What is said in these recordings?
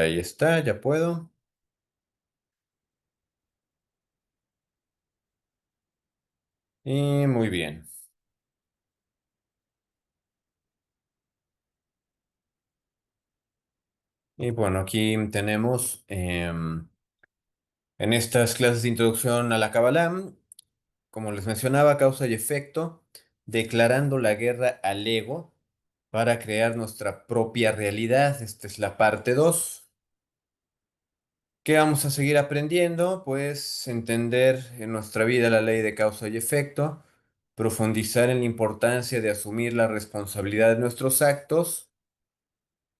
Ahí está, ya puedo. Y muy bien. Y bueno, aquí tenemos en estas clases de introducción a la Kabbalah, como les mencionaba, causa y efecto, declarando la guerra al ego para crear nuestra propia realidad. Esta es la parte 2. ¿Qué vamos a seguir aprendiendo? Pues entender en nuestra vida la ley de causa y efecto, profundizar en la importancia de asumir la responsabilidad de nuestros actos.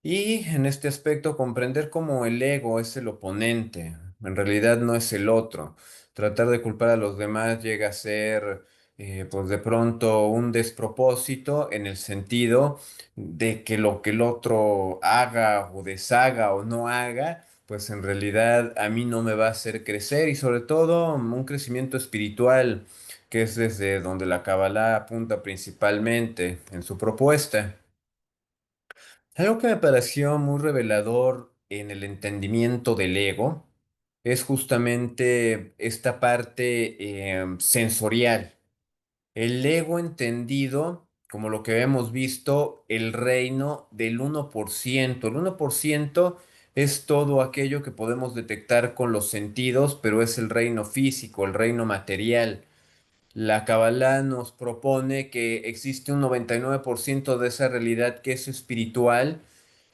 Y en este aspecto comprender cómo el ego es el oponente, en realidad no es el otro. Tratar de culpar a los demás llega a ser, pues de pronto un despropósito en el sentido de que lo que el otro haga o deshaga o no haga, pues en realidad a mí no me va a hacer crecer y sobre todo un crecimiento espiritual, que es desde donde la Kabbalah apunta principalmente en su propuesta. Algo que me pareció muy revelador en el entendimiento del ego es justamente esta parte sensorial. El ego entendido como lo que hemos visto, el reino del 1%. El 1% es todo aquello que podemos detectar con los sentidos, pero es el reino físico, el reino material. La Kabbalah nos propone que existe un 99% de esa realidad que es espiritual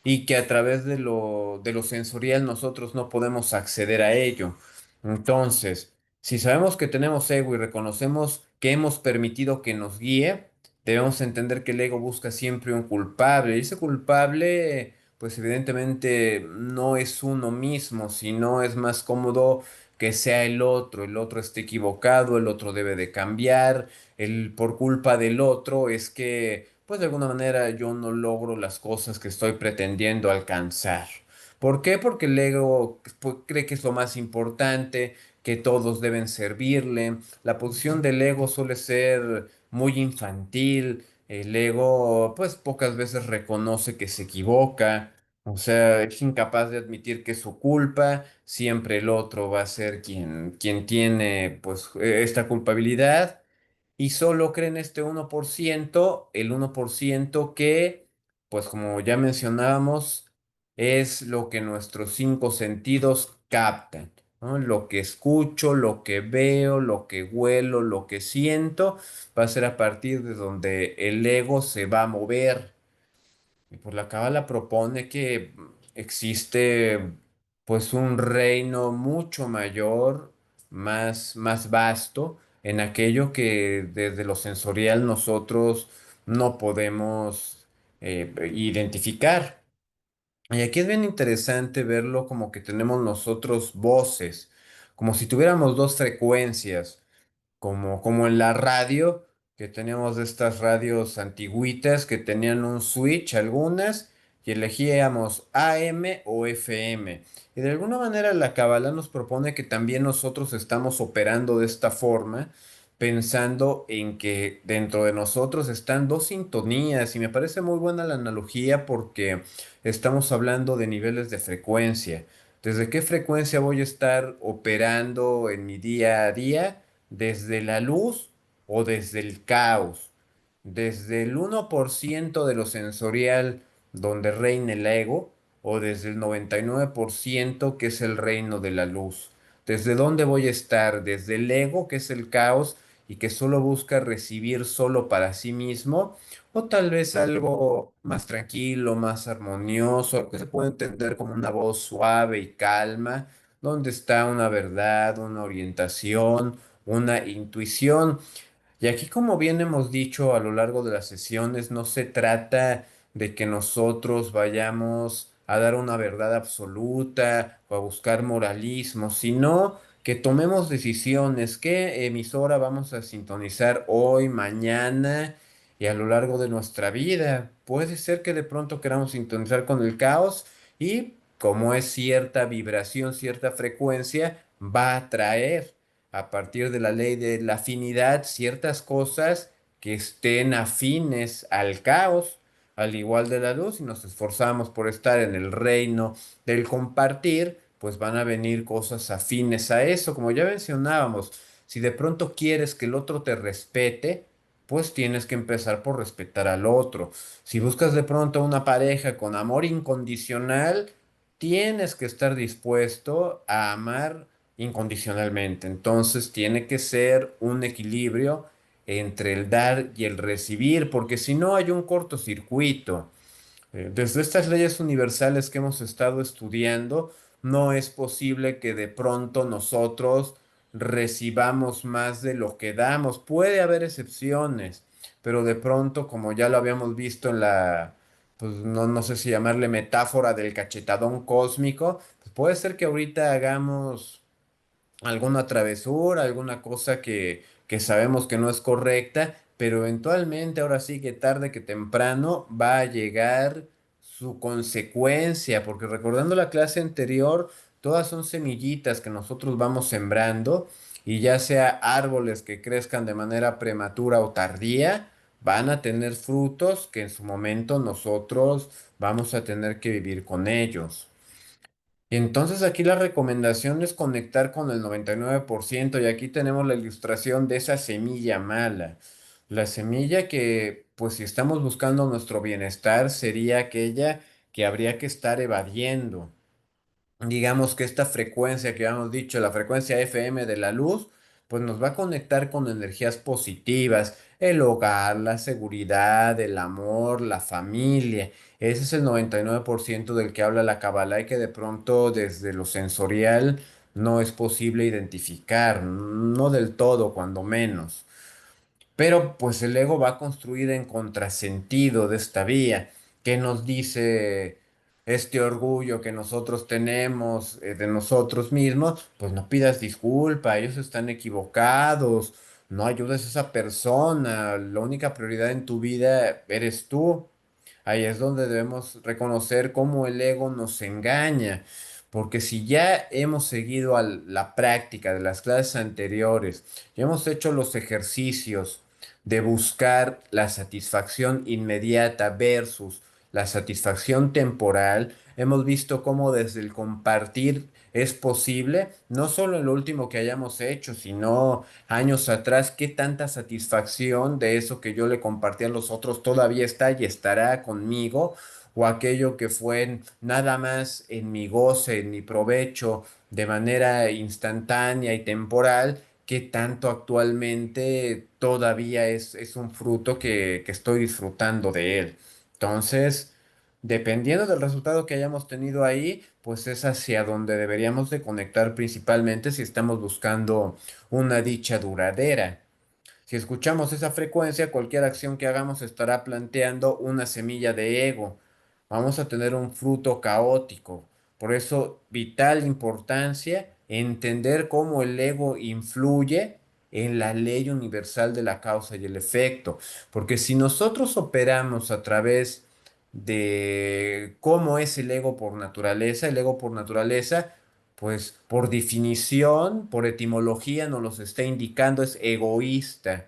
y que a través de lo sensorial nosotros no podemos acceder a ello. Entonces, si sabemos que tenemos ego y reconocemos que hemos permitido que nos guíe, debemos entender que el ego busca siempre un culpable y ese culpable, pues evidentemente no es uno mismo, sino es más cómodo que sea el otro está equivocado, el otro debe de cambiar, el por culpa del otro es que, pues de alguna manera yo no logro las cosas que estoy pretendiendo alcanzar. ¿Por qué? Porque el ego pues, cree que es lo más importante, que todos deben servirle. La posición del ego suele ser muy infantil. El ego, pues pocas veces reconoce que se equivoca. O sea, es incapaz de admitir que es su culpa, siempre el otro va a ser quien tiene pues esta culpabilidad y solo creen este 1%, el 1% que pues como ya mencionábamos es lo que nuestros cinco sentidos captan, ¿no? Lo que escucho, lo que veo, lo que huelo, lo que siento, va a ser a partir de donde el ego se va a mover. Y pues la Cábala propone que existe pues un reino mucho mayor, más vasto, en aquello que desde lo sensorial nosotros no podemos identificar. Y aquí es bien interesante verlo como que tenemos nosotros voces, como si tuviéramos dos frecuencias como en la radio, que teníamos de estas radios antigüitas que tenían un switch algunas y elegíamos AM o FM. Y de alguna manera la Kabbalah nos propone que también nosotros estamos operando de esta forma, pensando en que dentro de nosotros están dos sintonías y me parece muy buena la analogía porque estamos hablando de niveles de frecuencia. ¿Desde qué frecuencia voy a estar operando en mi día a día? ¿Desde la luz o desde el caos? ¿Desde el 1% de lo sensorial donde reina el ego o desde el 99% que es el reino de la luz? ¿Desde dónde voy a estar? ¿Desde el ego que es el caos y que solo busca recibir solo para sí mismo? ¿O tal vez algo más tranquilo, más armonioso, que se puede entender como una voz suave y calma, donde está una verdad, una orientación, una intuición? Y aquí, como bien hemos dicho a lo largo de las sesiones, no se trata de que nosotros vayamos a dar una verdad absoluta o a buscar moralismo, sino que tomemos decisiones. ¿Qué emisora vamos a sintonizar hoy, mañana y a lo largo de nuestra vida? Puede ser que de pronto queramos sintonizar con el caos y como es cierta vibración, cierta frecuencia, va a traer a partir de la ley de la afinidad ciertas cosas que estén afines al caos, al igual de la luz, y nos esforzamos por estar en el reino del compartir, pues van a venir cosas afines a eso, como ya mencionábamos. Si de pronto quieres que el otro te respete, pues tienes que empezar por respetar al otro. Si buscas de pronto una pareja con amor incondicional, tienes que estar dispuesto a amar incondicionalmente. Entonces tiene que ser un equilibrio entre el dar y el recibir, porque si no hay un cortocircuito. Desde estas leyes universales que hemos estado estudiando, no es posible que de pronto nosotros recibamos más de lo que damos. Puede haber excepciones, pero de pronto, como ya lo habíamos visto en la, pues no sé si llamarle metáfora del cachetadón cósmico, pues puede ser que ahorita hagamos alguna travesura, alguna cosa que sabemos que no es correcta, pero eventualmente, ahora sí que tarde que temprano, va a llegar su consecuencia, porque recordando la clase anterior, todas son semillitas que nosotros vamos sembrando, y ya sea árboles que crezcan de manera prematura o tardía, van a tener frutos que en su momento nosotros vamos a tener que vivir con ellos. Y entonces aquí la recomendación es conectar con el 99% y aquí tenemos la ilustración de esa semilla mala. La semilla que, pues si estamos buscando nuestro bienestar, sería aquella que habría que estar evadiendo. Digamos que esta frecuencia que habíamos dicho, la frecuencia FM de la luz, pues nos va a conectar con energías positivas, el hogar, la seguridad, el amor, la familia. Ese es el 99% del que habla la Kabbalah y que de pronto desde lo sensorial no es posible identificar, no del todo, cuando menos. Pero pues el ego va a construir en contrasentido de esta vía. ¿Qué nos dice este orgullo que nosotros tenemos de nosotros mismos? Pues no pidas disculpa, ellos están equivocados, no ayudes a esa persona, la única prioridad en tu vida eres tú. Ahí es donde debemos reconocer cómo el ego nos engaña. Porque si ya hemos seguido a la práctica de las clases anteriores, ya hemos hecho los ejercicios de buscar la satisfacción inmediata versus la satisfacción temporal, hemos visto cómo desde el compartir es posible, no solo en lo último que hayamos hecho, sino años atrás, qué tanta satisfacción de eso que yo le compartí a los otros todavía está y estará conmigo, o aquello que fue nada más en mi goce, en mi provecho, de manera instantánea y temporal, que tanto actualmente todavía es un fruto que estoy disfrutando de él. Entonces, dependiendo del resultado que hayamos tenido ahí, pues es hacia donde deberíamos de conectar principalmente si estamos buscando una dicha duradera. Si escuchamos esa frecuencia, cualquier acción que hagamos estará planteando una semilla de ego. Vamos a tener un fruto caótico. Por eso, vital importancia entender cómo el ego influye en la ley universal de la causa y el efecto. Porque si nosotros operamos a través de cómo es el ego por naturaleza, pues por definición, por etimología, nos los está indicando, es egoísta.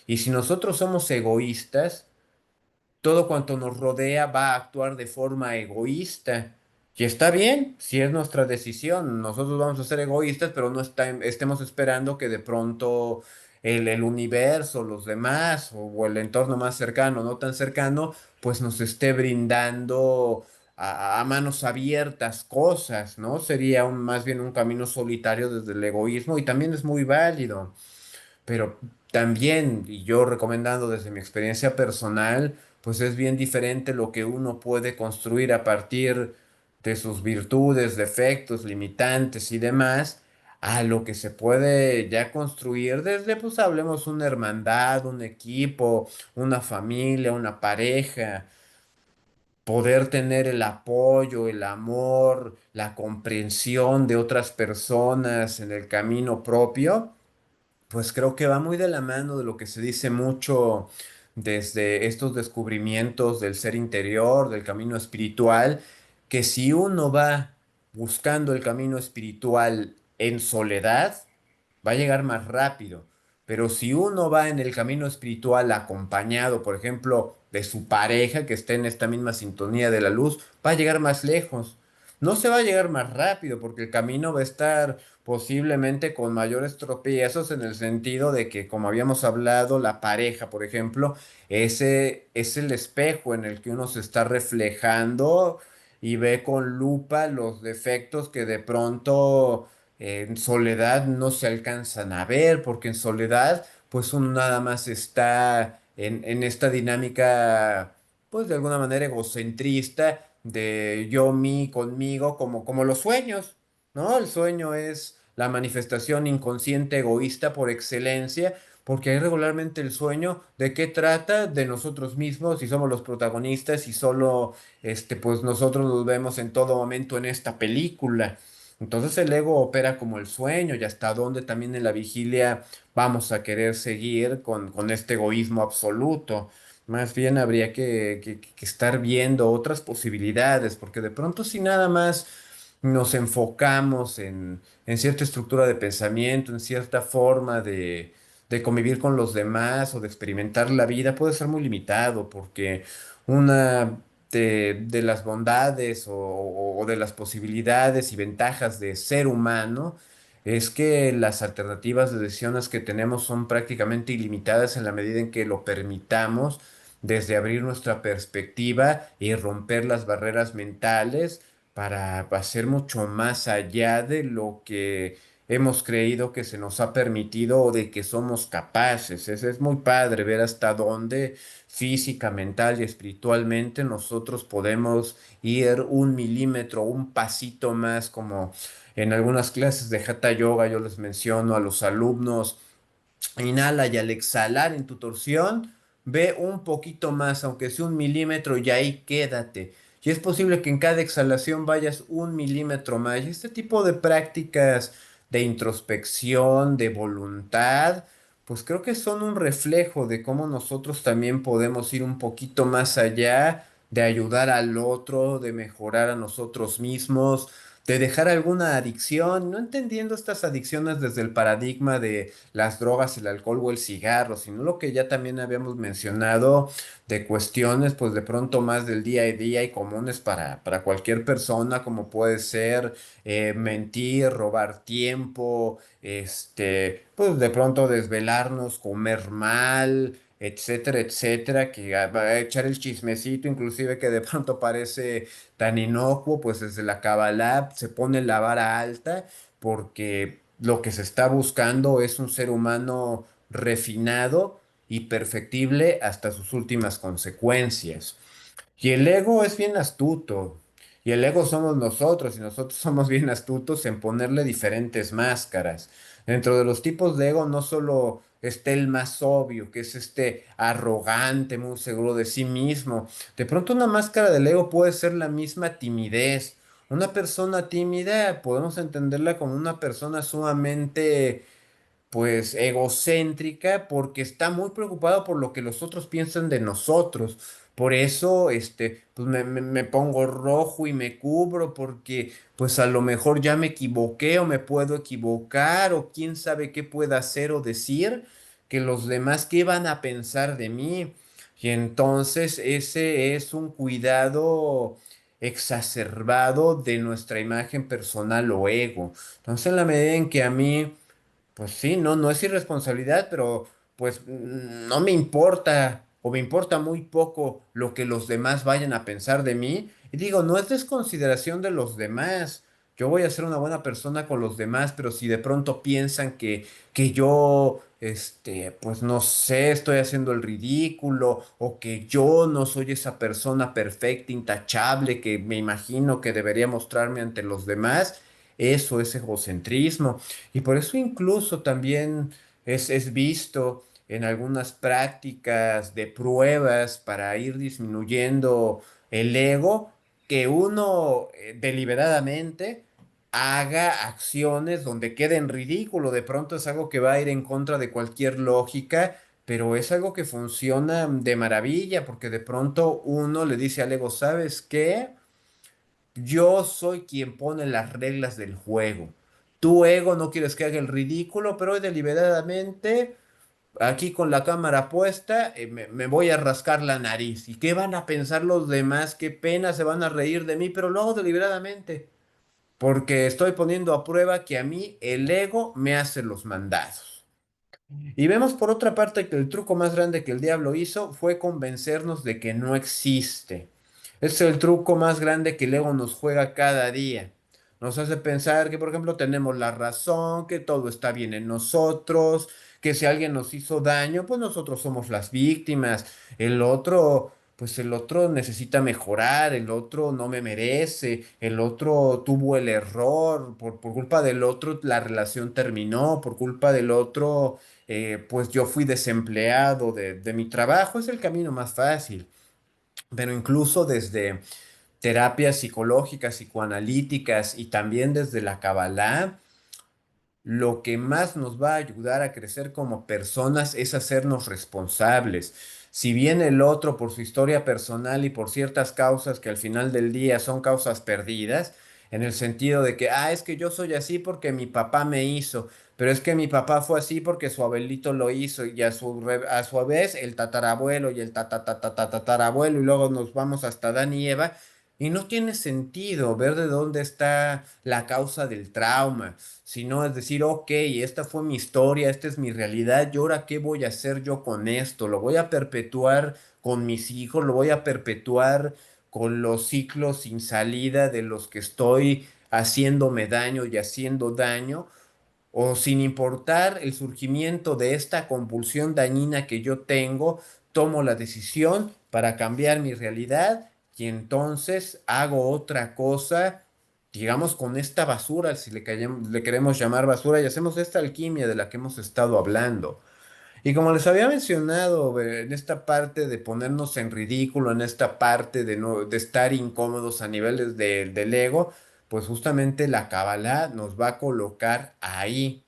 Y si nosotros somos egoístas, todo cuanto nos rodea va a actuar de forma egoísta. Y está bien, si es nuestra decisión, nosotros vamos a ser egoístas, pero no estemos esperando que de pronto el universo, los demás o el entorno más cercano, no tan cercano, pues nos esté brindando a manos abiertas cosas, ¿no? Sería más bien un camino solitario desde el egoísmo y también es muy válido. Pero también, y yo recomendando desde mi experiencia personal, pues es bien diferente lo que uno puede construir a partir de sus virtudes, defectos, limitantes y demás, a lo que se puede ya construir desde, pues hablemos, una hermandad, un equipo, una familia, una pareja, poder tener el apoyo, el amor, la comprensión de otras personas en el camino propio. Pues creo que va muy de la mano de lo que se dice mucho desde estos descubrimientos del ser interior, del camino espiritual, que si uno va buscando el camino espiritual en soledad, va a llegar más rápido. Pero si uno va en el camino espiritual acompañado, por ejemplo, de su pareja que esté en esta misma sintonía de la luz, va a llegar más lejos. No se va a llegar más rápido porque el camino va a estar posiblemente con mayores tropiezos en el sentido de que, como habíamos hablado, la pareja, por ejemplo, ese es el espejo en el que uno se está reflejando y ve con lupa los defectos que de pronto en soledad no se alcanzan a ver, porque en soledad pues uno nada más está en esta dinámica pues de alguna manera egocentrista de yo, mí, conmigo, como los sueños, ¿no? El sueño es la manifestación inconsciente egoísta por excelencia, porque hay regularmente el sueño, ¿de qué trata? De nosotros mismos y somos los protagonistas y solo, pues nosotros nos vemos en todo momento en esta película. Entonces el ego opera como el sueño y hasta dónde también en la vigilia vamos a querer seguir con este egoísmo absoluto. Más bien habría que estar viendo otras posibilidades, porque de pronto si nada más nos enfocamos en cierta estructura de pensamiento, en cierta forma de convivir con los demás o de experimentar la vida, puede ser muy limitado, porque una de las bondades o de las posibilidades y ventajas de ser humano es que las alternativas de decisiones que tenemos son prácticamente ilimitadas en la medida en que lo permitamos, desde abrir nuestra perspectiva y romper las barreras mentales para hacer mucho más allá de lo que hemos creído que se nos ha permitido o de que somos capaces. Es muy padre ver hasta dónde física, mental y espiritualmente nosotros podemos ir un milímetro, un pasito más, como en algunas clases de Hatha Yoga yo les menciono a los alumnos. Inhala y al exhalar en tu torsión, ve un poquito más, aunque sea un milímetro, y ahí quédate. Y es posible que en cada exhalación vayas un milímetro más. Y este tipo de prácticas de introspección, de voluntad, pues creo que son un reflejo de cómo nosotros también podemos ir un poquito más allá, de ayudar al otro, de mejorar a nosotros mismos, de dejar alguna adicción, no entendiendo estas adicciones desde el paradigma de las drogas, el alcohol o el cigarro, sino lo que ya también habíamos mencionado de cuestiones, pues de pronto más del día a día y comunes para cualquier persona, como puede ser mentir, robar tiempo, pues de pronto desvelarnos, comer mal, etcétera, etcétera, que va a echar el chismecito, inclusive que de pronto parece tan inocuo, pues desde la Kabbalah se pone la vara alta porque lo que se está buscando es un ser humano refinado y perfectible hasta sus últimas consecuencias. Y el ego es bien astuto. Y el ego somos nosotros y nosotros somos bien astutos en ponerle diferentes máscaras. Dentro de los tipos de ego no solo está el más obvio, que es este arrogante, muy seguro de sí mismo. De pronto una máscara del ego puede ser la misma timidez. Una persona tímida podemos entenderla como una persona sumamente pues egocéntrica porque está muy preocupada por lo que los otros piensan de nosotros. Por eso, pues me pongo rojo y me cubro porque pues a lo mejor ya me equivoqué o me puedo equivocar o quién sabe qué pueda hacer o decir que los demás qué van a pensar de mí. Y entonces ese es un cuidado exacerbado de nuestra imagen personal o ego. Entonces, en la medida en que a mí pues sí, no es irresponsabilidad, pero pues no me importa o me importa muy poco lo que los demás vayan a pensar de mí. Y digo, no es desconsideración de los demás. Yo voy a ser una buena persona con los demás, pero si de pronto piensan que yo, pues no sé, estoy haciendo el ridículo o que yo no soy esa persona perfecta, intachable, que me imagino que debería mostrarme ante los demás, eso es egocentrismo. Y por eso incluso también es visto en algunas prácticas de pruebas para ir disminuyendo el ego, que uno deliberadamente haga acciones donde quede en ridículo. De pronto es algo que va a ir en contra de cualquier lógica, pero es algo que funciona de maravilla, porque de pronto uno le dice al ego, ¿sabes qué? Yo soy quien pone las reglas del juego. Tu ego no quieres que haga el ridículo, pero hoy deliberadamente aquí con la cámara puesta, me voy a rascar la nariz. ¿Y qué van a pensar los demás? Qué pena, se van a reír de mí, pero lo hago deliberadamente, porque estoy poniendo a prueba que a mí el ego me hace los mandados. Y vemos por otra parte que el truco más grande que el diablo hizo fue convencernos de que no existe. Es el truco más grande que el ego nos juega cada día. Nos hace pensar que, por ejemplo, tenemos la razón, que todo está bien en nosotros, que si alguien nos hizo daño, pues nosotros somos las víctimas. El otro, pues el otro necesita mejorar, el otro no me merece, el otro tuvo el error, por culpa del otro la relación terminó, por culpa del otro pues yo fui desempleado de mi trabajo, es el camino más fácil. Pero incluso desde terapias psicológicas, psicoanalíticas y también desde la Kabbalah, lo que más nos va a ayudar a crecer como personas es hacernos responsables. Si bien el otro por su historia personal y por ciertas causas que al final del día son causas perdidas, en el sentido de que, es que yo soy así porque mi papá me hizo, pero es que mi papá fue así porque su abuelito lo hizo y a su vez el tatarabuelo y el tatarabuelo y luego nos vamos hasta Adán y Eva. Y no tiene sentido ver de dónde está la causa del trauma, sino es decir, ok, esta fue mi historia, esta es mi realidad, y ahora qué voy a hacer yo con esto, lo voy a perpetuar con mis hijos, lo voy a perpetuar con los ciclos sin salida de los que estoy haciéndome daño y haciendo daño, o sin importar el surgimiento de esta compulsión dañina que yo tengo, tomo la decisión para cambiar mi realidad y entonces hago otra cosa, digamos, con esta basura, si le queremos llamar basura, y hacemos esta alquimia de la que hemos estado hablando. Y como les había mencionado, en esta parte de ponernos en ridículo, en esta parte de, no, de estar incómodos a niveles del ego, pues justamente la Kabbalah nos va a colocar ahí.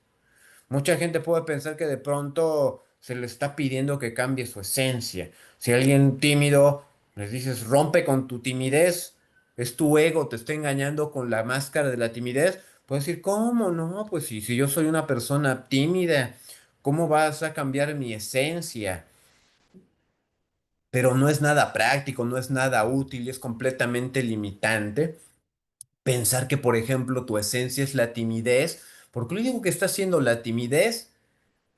Mucha gente puede pensar que de pronto se le está pidiendo que cambie su esencia. Si alguien tímido les dices, rompe con tu timidez, es tu ego, te está engañando con la máscara de la timidez, puedes decir, ¿cómo no? Pues si yo soy una persona tímida, ¿cómo vas a cambiar mi esencia? Pero no es nada práctico, no es nada útil y es completamente limitante pensar que, por ejemplo, tu esencia es la timidez, porque lo único que está haciendo la timidez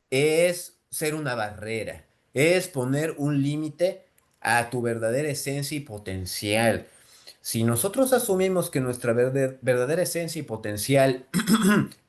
es ser una barrera, es poner un límite a tu verdadera esencia y potencial. Si nosotros asumimos que nuestra verdadera esencia y potencial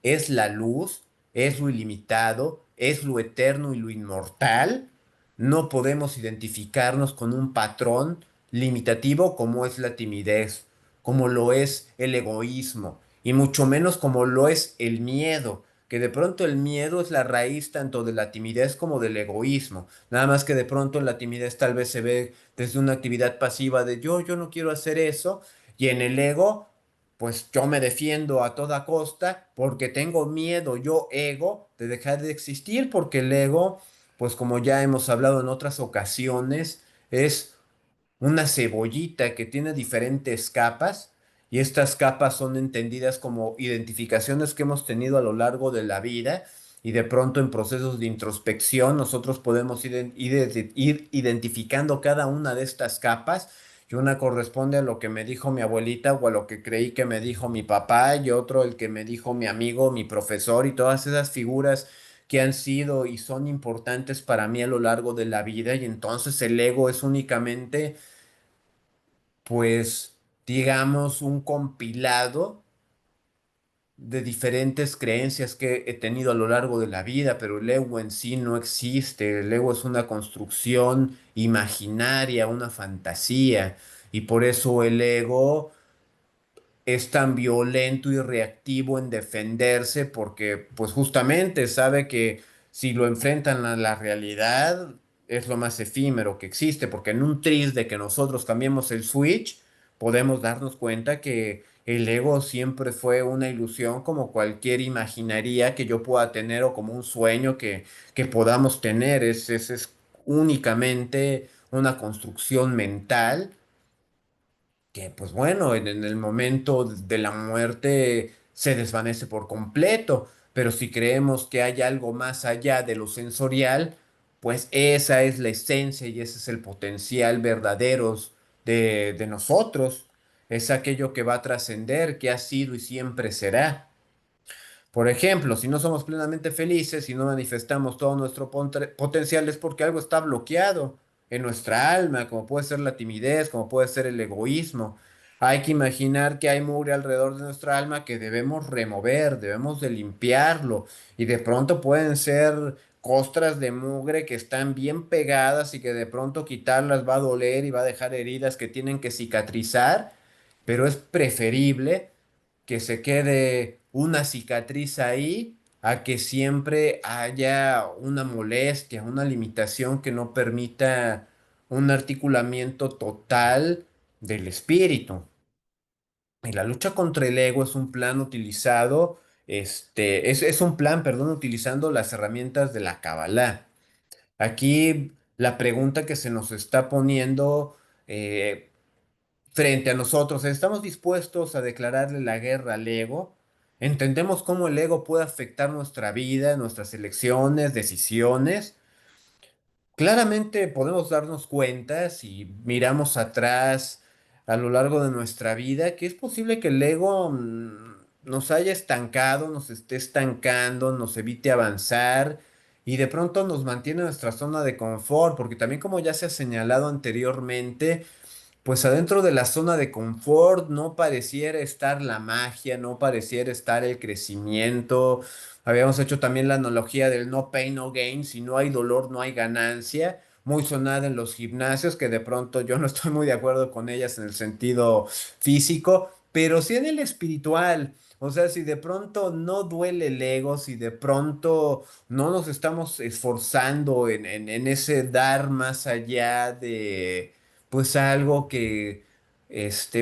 es la luz, es lo ilimitado, es lo eterno y lo inmortal, no podemos identificarnos con un patrón limitativo como es la timidez, como lo es el egoísmo, y mucho menos como lo es el miedo, que de pronto el miedo es la raíz tanto de la timidez como del egoísmo. Nada más que de pronto en la timidez tal vez se ve desde una actividad pasiva de yo no quiero hacer eso, y en el ego, pues yo me defiendo a toda costa porque tengo miedo, yo ego, de dejar de existir, porque el ego, pues como ya hemos hablado en otras ocasiones, es una cebollita que tiene diferentes capas y estas capas son entendidas como identificaciones que hemos tenido a lo largo de la vida y de pronto en procesos de introspección nosotros podemos ir identificando cada una de estas capas y una corresponde a lo que me dijo mi abuelita o a lo que creí que me dijo mi papá y otro el que me dijo mi amigo, mi profesor y todas esas figuras que han sido y son importantes para mí a lo largo de la vida y entonces el ego es únicamente pues, digamos, un compilado de diferentes creencias que he tenido a lo largo de la vida, pero el ego en sí no existe. El ego es una construcción imaginaria, una fantasía, y por eso el ego es tan violento y reactivo en defenderse porque pues justamente sabe que si lo enfrentan a la realidad es lo más efímero que existe, porque en un tris de que nosotros cambiemos el switch, podemos darnos cuenta que el ego siempre fue una ilusión como cualquier imaginaría que yo pueda tener o como un sueño que podamos tener. Es únicamente una construcción mental que pues bueno, en el momento de la muerte se desvanece por completo, pero si creemos que hay algo más allá de lo sensorial, pues esa es la esencia y ese es el potencial verdaderos de nosotros. Es aquello que va a trascender, que ha sido y siempre será. Por ejemplo, si no somos plenamente felices, si no manifestamos todo nuestro potencial, es porque algo está bloqueado en nuestra alma, como puede ser la timidez, como puede ser el egoísmo. Hay que imaginar que hay mugre alrededor de nuestra alma que debemos remover, debemos de limpiarlo. Y de pronto pueden ser costras de mugre que están bien pegadas y que de pronto quitarlas va a doler y va a dejar heridas que tienen que cicatrizar, pero es preferible que se quede una cicatriz ahí a que siempre haya una molestia, una limitación que no permita un articulamiento total del espíritu. Y la lucha contra el ego es un plan utilizado, es un plan, perdón, utilizando las herramientas de la Kabbalah. Aquí la pregunta que se nos está poniendo eh, frente a nosotros, ¿estamos dispuestos a declararle la guerra al ego? ¿Entendemos cómo el ego puede afectar nuestra vida, nuestras elecciones, decisiones? Claramente podemos darnos cuenta si miramos atrás a lo largo de nuestra vida que es posible que el ego nos haya estancado, nos esté estancando, nos evite avanzar y de pronto nos mantiene en nuestra zona de confort, porque también como ya se ha señalado anteriormente, pues adentro de la zona de confort no pareciera estar la magia, no pareciera estar el crecimiento. Habíamos hecho también la analogía del no pain, no gain, si no hay dolor, no hay ganancia, muy sonada en los gimnasios, que de pronto yo no estoy muy de acuerdo con ellas en el sentido físico, pero sí en el espiritual. O sea, si de pronto no duele el ego, si de pronto no nos estamos esforzando en ese dar más allá de pues algo que,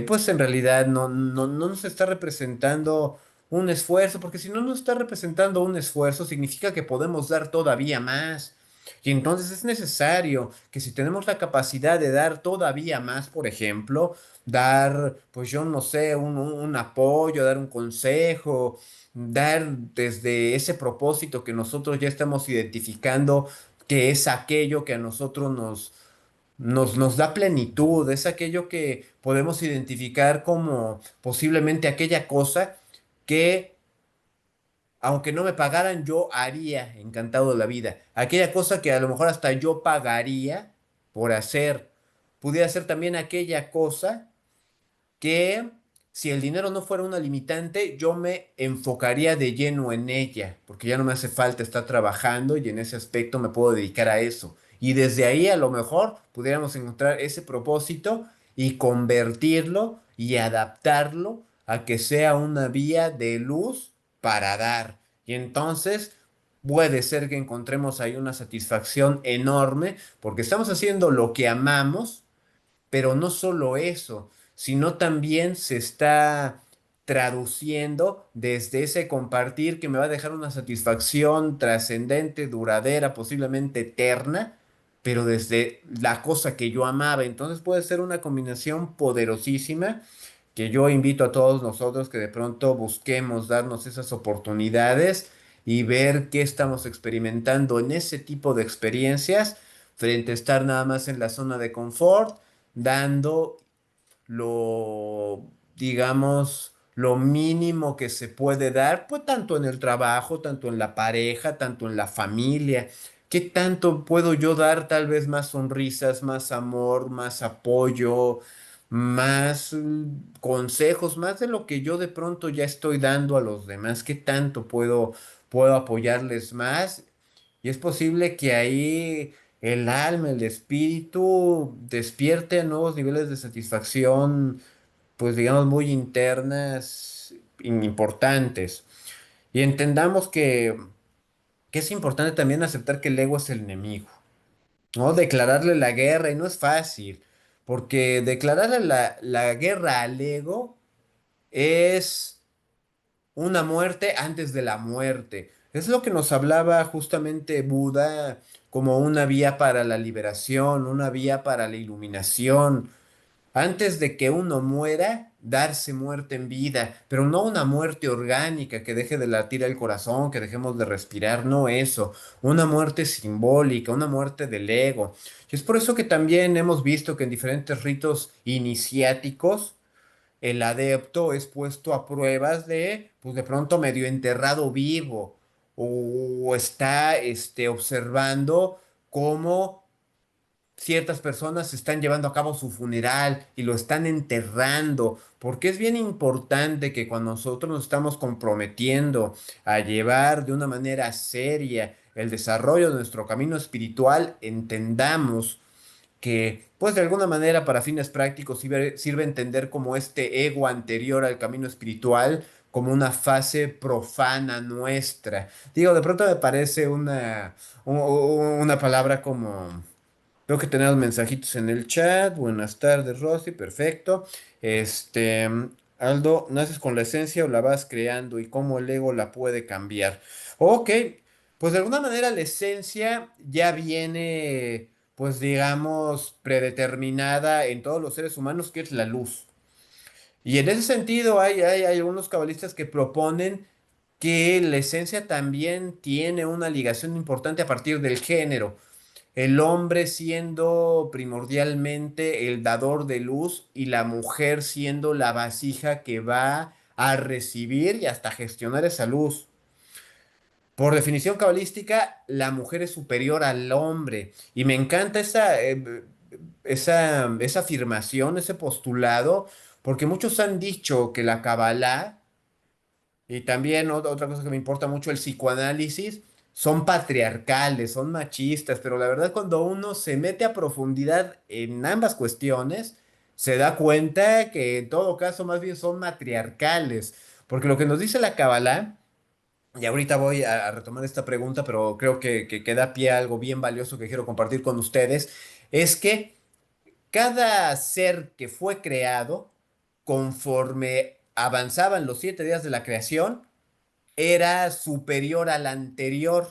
pues en realidad no nos está representando un esfuerzo, porque si no nos está representando un esfuerzo, significa que podemos dar todavía más. Y entonces es necesario que si tenemos la capacidad de dar todavía más, por ejemplo, dar, pues yo no sé, un apoyo, dar un consejo, dar desde ese propósito que nosotros ya estamos identificando, que es aquello que a nosotros nos da plenitud, es aquello que podemos identificar como posiblemente aquella cosa que, aunque no me pagaran, yo haría encantado de la vida. Aquella cosa que a lo mejor hasta yo pagaría por hacer. Pudiera ser también aquella cosa que si el dinero no fuera una limitante, yo me enfocaría de lleno en ella, porque ya no me hace falta estar trabajando y en ese aspecto me puedo dedicar a eso. Y desde ahí a lo mejor pudiéramos encontrar ese propósito y convertirlo y adaptarlo a que sea una vía de luz para dar. Y entonces puede ser que encontremos ahí una satisfacción enorme porque estamos haciendo lo que amamos, pero no solo eso, sino también se está traduciendo desde ese compartir que me va a dejar una satisfacción trascendente, duradera, posiblemente eterna, pero desde la cosa que yo amaba. Entonces puede ser una combinación poderosísima que yo invito a todos nosotros que de pronto busquemos darnos esas oportunidades y ver qué estamos experimentando en ese tipo de experiencias frente a estar nada más en la zona de confort dando lo, digamos, lo mínimo que se puede dar, pues tanto en el trabajo, tanto en la pareja, tanto en la familia. ¿Qué tanto puedo yo dar tal vez más sonrisas, más amor, más apoyo, más consejos, más de lo que yo de pronto ya estoy dando a los demás? ¿Qué tanto puedo apoyarles más? Y es posible que ahí el alma, el espíritu despierte a nuevos niveles de satisfacción, pues digamos, muy internas, importantes. Y entendamos que es importante también aceptar que el ego es el enemigo, ¿no? Declararle la guerra, y no es fácil, porque declararle la guerra al ego es una muerte antes de la muerte. Es lo que nos hablaba justamente Buda como una vía para la liberación, una vía para la iluminación. Antes de que uno muera, darse muerte en vida, pero no una muerte orgánica que deje de latir el corazón, que dejemos de respirar, no eso, una muerte simbólica, una muerte del ego. Y es por eso que también hemos visto que en diferentes ritos iniciáticos, el adepto es puesto a pruebas de, pues de pronto medio enterrado vivo, o está observando cómo ciertas personas están llevando a cabo su funeral y lo están enterrando, porque es bien importante que cuando nosotros nos estamos comprometiendo a llevar de una manera seria el desarrollo de nuestro camino espiritual, entendamos que, pues de alguna manera, para fines prácticos, sirve entender como este ego anterior al camino espiritual, como una fase profana nuestra. Digo, de pronto me parece una palabra como... Veo que tenemos mensajitos en el chat. Buenas tardes, Rosy. Perfecto. Este, Aldo, ¿naces con la esencia o la vas creando? ¿Y cómo el ego la puede cambiar? Ok, pues de alguna manera la esencia ya viene, pues digamos, predeterminada en todos los seres humanos, que es la luz. Y en ese sentido hay algunos cabalistas que proponen que la esencia también tiene una ligación importante a partir del género. El hombre siendo primordialmente el dador de luz y la mujer siendo la vasija que va a recibir y hasta gestionar esa luz. Por definición cabalística, la mujer es superior al hombre. Y me encanta esa afirmación, ese postulado, porque muchos han dicho que la Kabbalah y también otra cosa que me importa mucho, el psicoanálisis, son patriarcales, son machistas, pero la verdad cuando uno se mete a profundidad en ambas cuestiones, se da cuenta que en todo caso más bien son matriarcales, porque lo que nos dice la Kabbalah, y ahorita voy a retomar esta pregunta, pero creo que queda pie a algo bien valioso que quiero compartir con ustedes, es que cada ser que fue creado, conforme avanzaban los 7 días de la creación, era superior al anterior.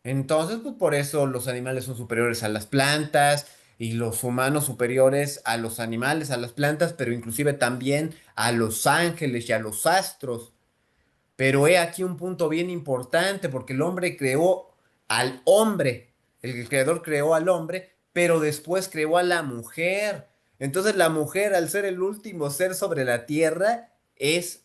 Entonces, pues por eso los animales son superiores a las plantas y los humanos superiores a los animales, a las plantas, pero inclusive también a los ángeles y a los astros. Pero he aquí un punto bien importante, porque el hombre creó al hombre, el creador creó al hombre, pero después creó a la mujer. Entonces la mujer, al ser el último ser sobre la tierra, es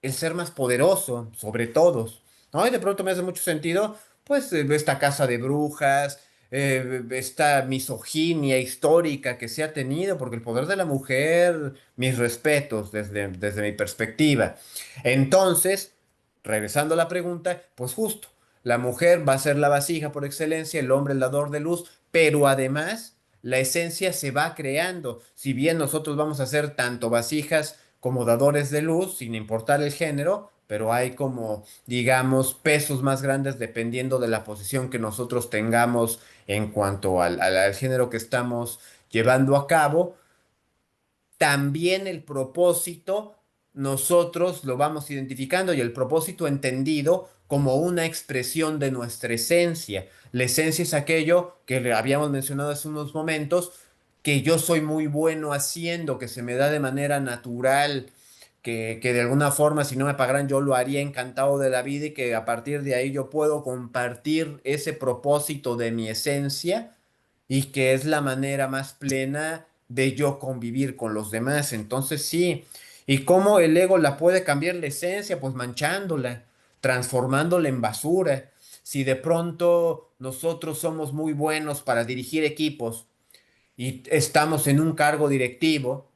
el ser más poderoso sobre todos, ¿no? Y de pronto me hace mucho sentido, pues, esta casa de brujas, esta misoginia histórica que se ha tenido, porque el poder de la mujer, mis respetos desde mi perspectiva. Entonces, regresando a la pregunta, pues justo, la mujer va a ser la vasija por excelencia, el hombre el dador de luz, pero además la esencia se va creando. Si bien nosotros vamos a ser tanto vasijas como dadores de luz, sin importar el género, pero hay como, digamos, pesos más grandes dependiendo de la posición que nosotros tengamos en cuanto al género que estamos llevando a cabo. También el propósito nosotros lo vamos identificando, y el propósito entendido como una expresión de nuestra esencia. La esencia es aquello que le habíamos mencionado hace unos momentos, que yo soy muy bueno haciendo, que se me da de manera natural, que de alguna forma si no me pagaran yo lo haría encantado de la vida, y que a partir de ahí yo puedo compartir ese propósito de mi esencia, y que es la manera más plena de yo convivir con los demás. Entonces sí, ¿y cómo el ego la puede cambiar la esencia? Pues manchándola, transformándola en basura. Si de pronto nosotros somos muy buenos para dirigir equipos y estamos en un cargo directivo,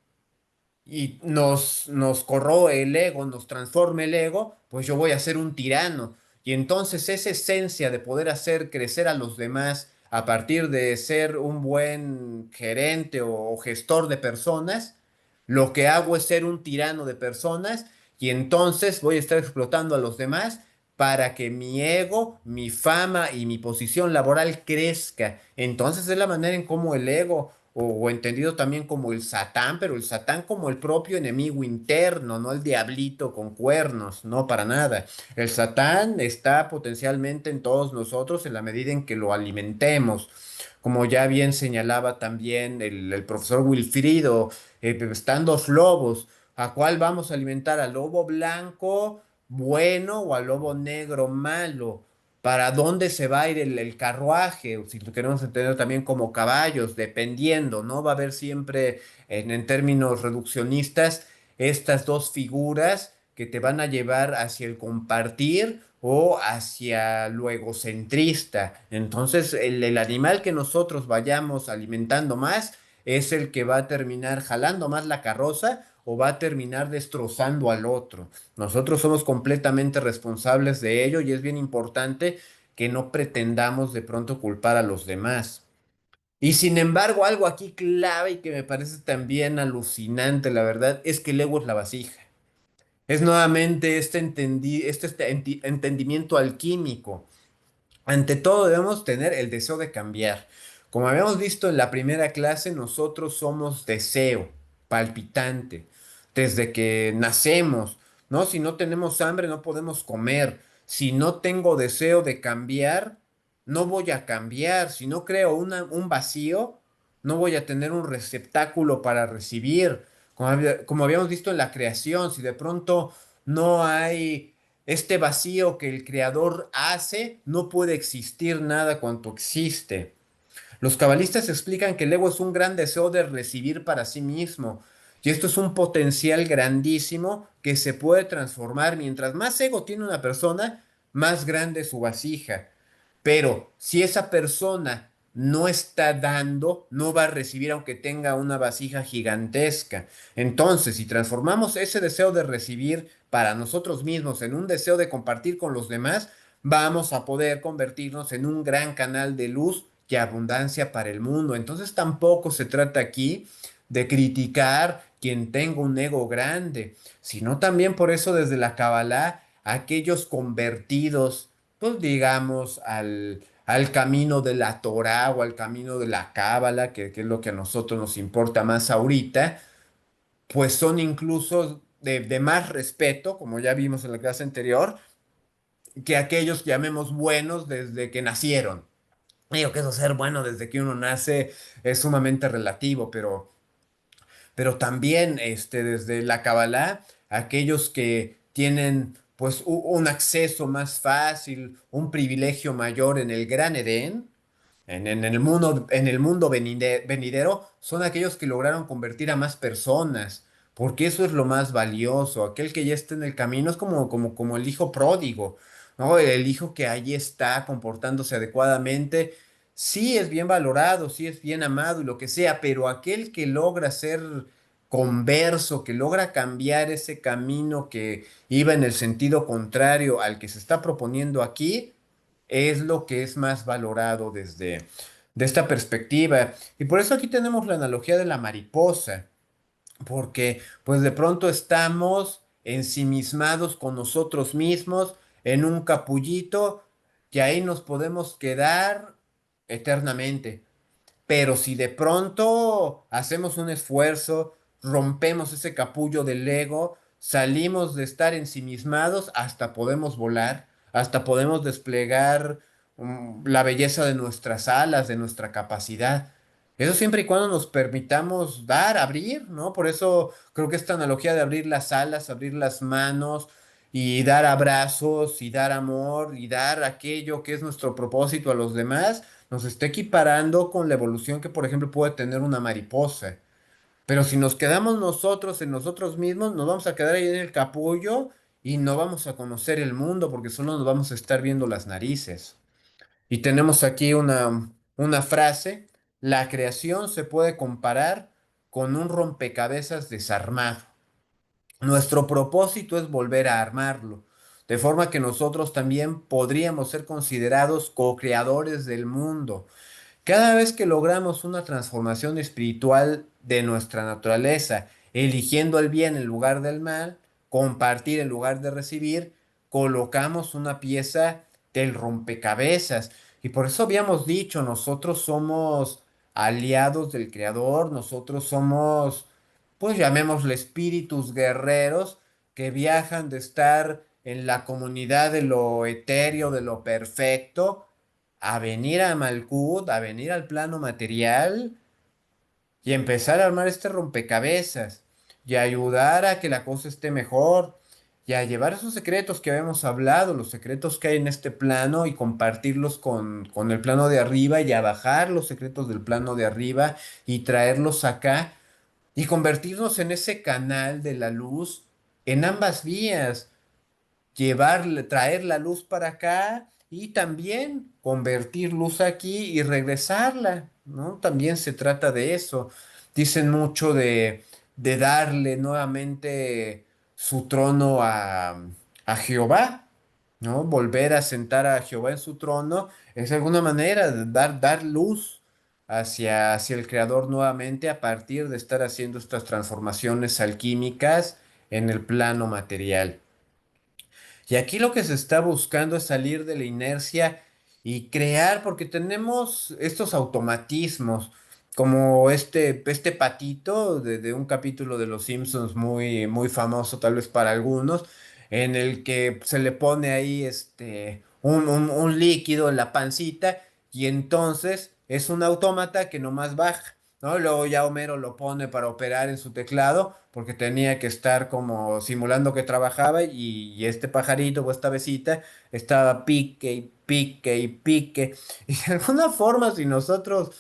y nos corroe el ego, nos transforma el ego, pues yo voy a ser un tirano. Y entonces esa esencia de poder hacer crecer a los demás a partir de ser un buen gerente o gestor de personas, lo que hago es ser un tirano de personas, y entonces voy a estar explotando a los demás para que mi ego, mi fama y mi posición laboral crezca. Entonces es la manera en cómo el ego, o entendido también como el Satán, pero el Satán como el propio enemigo interno, no el diablito con cuernos, no para nada. El Satán está potencialmente en todos nosotros en la medida en que lo alimentemos. Como ya bien señalaba también el profesor Wilfrido, están dos lobos. ¿A cuál vamos a alimentar? ¿Al lobo blanco bueno o al lobo negro malo? ¿Para dónde se va a ir el carruaje? O si lo queremos entender también como caballos, dependiendo, ¿no? Va a haber siempre, en términos reduccionistas, estas dos figuras que te van a llevar hacia el compartir o hacia lo egocentrista. Entonces, el animal que nosotros vayamos alimentando más es el que va a terminar jalando más la carroza o va a terminar destrozando al otro. Nosotros somos completamente responsables de ello y es bien importante que no pretendamos de pronto culpar a los demás. Y sin embargo, algo aquí clave y que me parece también alucinante, la verdad, es que el ego es la vasija. Es nuevamente este entendimiento alquímico. Ante todo debemos tener el deseo de cambiar. Como habíamos visto en la primera clase, nosotros somos deseo palpitante desde que nacemos, ¿no? Si no tenemos hambre, no podemos comer. Si no tengo deseo de cambiar, no voy a cambiar. Si no creo un vacío, no voy a tener un receptáculo para recibir. Como habíamos visto en la creación, si de pronto no hay este vacío que el creador hace, no puede existir nada cuanto existe. Los cabalistas explican que el ego es un gran deseo de recibir para sí mismo. Y esto es un potencial grandísimo que se puede transformar. Mientras más ego tiene una persona, más grande es su vasija. Pero si esa persona no está dando, no va a recibir aunque tenga una vasija gigantesca. Entonces, si transformamos ese deseo de recibir para nosotros mismos en un deseo de compartir con los demás, vamos a poder convertirnos en un gran canal de luz y abundancia para el mundo. Entonces tampoco se trata aquí de criticar quien tenga un ego grande, sino también por eso desde la Kabbalah, aquellos convertidos, pues digamos, al camino de la Torah o al camino de la Cábala, que es lo que a nosotros nos importa más ahorita, pues son incluso de más respeto, como ya vimos en la clase anterior, que aquellos que llamemos buenos desde que nacieron. Digo que eso ser bueno desde que uno nace es sumamente relativo, pero también desde la Kabbalah, aquellos que tienen pues un acceso más fácil, un privilegio mayor en el Gran Edén, en el mundo venidero, son aquellos que lograron convertir a más personas, porque eso es lo más valioso. Aquel que ya está en el camino es como el hijo pródigo, ¿no? El hijo que allí está comportándose adecuadamente, sí es bien valorado, sí es bien amado y lo que sea, pero aquel que logra ser converso, que logra cambiar ese camino que iba en el sentido contrario al que se está proponiendo aquí, es lo que es más valorado de esta perspectiva. Y por eso aquí tenemos la analogía de la mariposa, porque pues de pronto estamos ensimismados con nosotros mismos en un capullito que ahí nos podemos quedar eternamente. Pero si de pronto hacemos un esfuerzo, rompemos ese capullo del ego, salimos de estar ensimismados, hasta podemos volar, hasta podemos desplegar la belleza de nuestras alas, de nuestra capacidad. Eso siempre y cuando nos permitamos dar, abrir, ¿no? Por eso creo que esta analogía de abrir las alas, abrir las manos y dar abrazos y dar amor y dar aquello que es nuestro propósito a los demás nos está equiparando con la evolución que, por ejemplo, puede tener una mariposa. Pero si nos quedamos nosotros en nosotros mismos, nos vamos a quedar ahí en el capullo y no vamos a conocer el mundo porque solo nos vamos a estar viendo las narices. Y tenemos aquí una frase, la creación se puede comparar con un rompecabezas desarmado. Nuestro propósito es volver a armarlo, de forma que nosotros también podríamos ser considerados co-creadores del mundo. Cada vez que logramos una transformación espiritual de nuestra naturaleza, eligiendo el bien en lugar del mal, compartir en lugar de recibir, colocamos una pieza del rompecabezas. Y por eso habíamos dicho, nosotros somos aliados del Creador, nosotros somos, pues llamémosle espíritus guerreros que viajan de estar en la comunidad de lo etéreo, de lo perfecto, a venir a Malkuth, a venir al plano material y empezar a armar este rompecabezas. y a ayudar a que la cosa esté mejor y a llevar esos secretos que habíamos hablado, los secretos que hay en este plano y compartirlos con el plano de arriba y a bajar los secretos del plano de arriba y traerlos acá y convertirnos en ese canal de la luz en ambas vías, traer la luz para acá y también convertir luz aquí y regresarla, ¿no? También se trata de eso. Dicen mucho de darle nuevamente su trono a Jehová, ¿no? Volver a sentar a Jehová en su trono es de alguna manera de dar luz hacia el Creador nuevamente a partir de estar haciendo estas transformaciones alquímicas en el plano material. Y aquí lo que se está buscando es salir de la inercia y crear, porque tenemos estos automatismos, como este patito de un capítulo de Los Simpsons muy famoso tal vez para algunos, en el que se le pone ahí un líquido en la pancita y entonces es un autómata que nomás baja. ¿No? Luego ya Homero lo pone para operar en su teclado porque tenía que estar como simulando que trabajaba y este pajarito o esta besita estaba pique y pique y pique. Y de alguna forma, si nosotros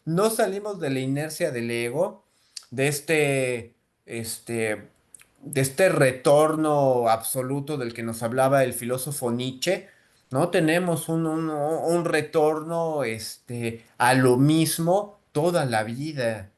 no salimos de la inercia del ego, de este, de este retorno absoluto del que nos hablaba el filósofo Nietzsche, ¿no? Tenemos un retorno a lo mismo toda la vida.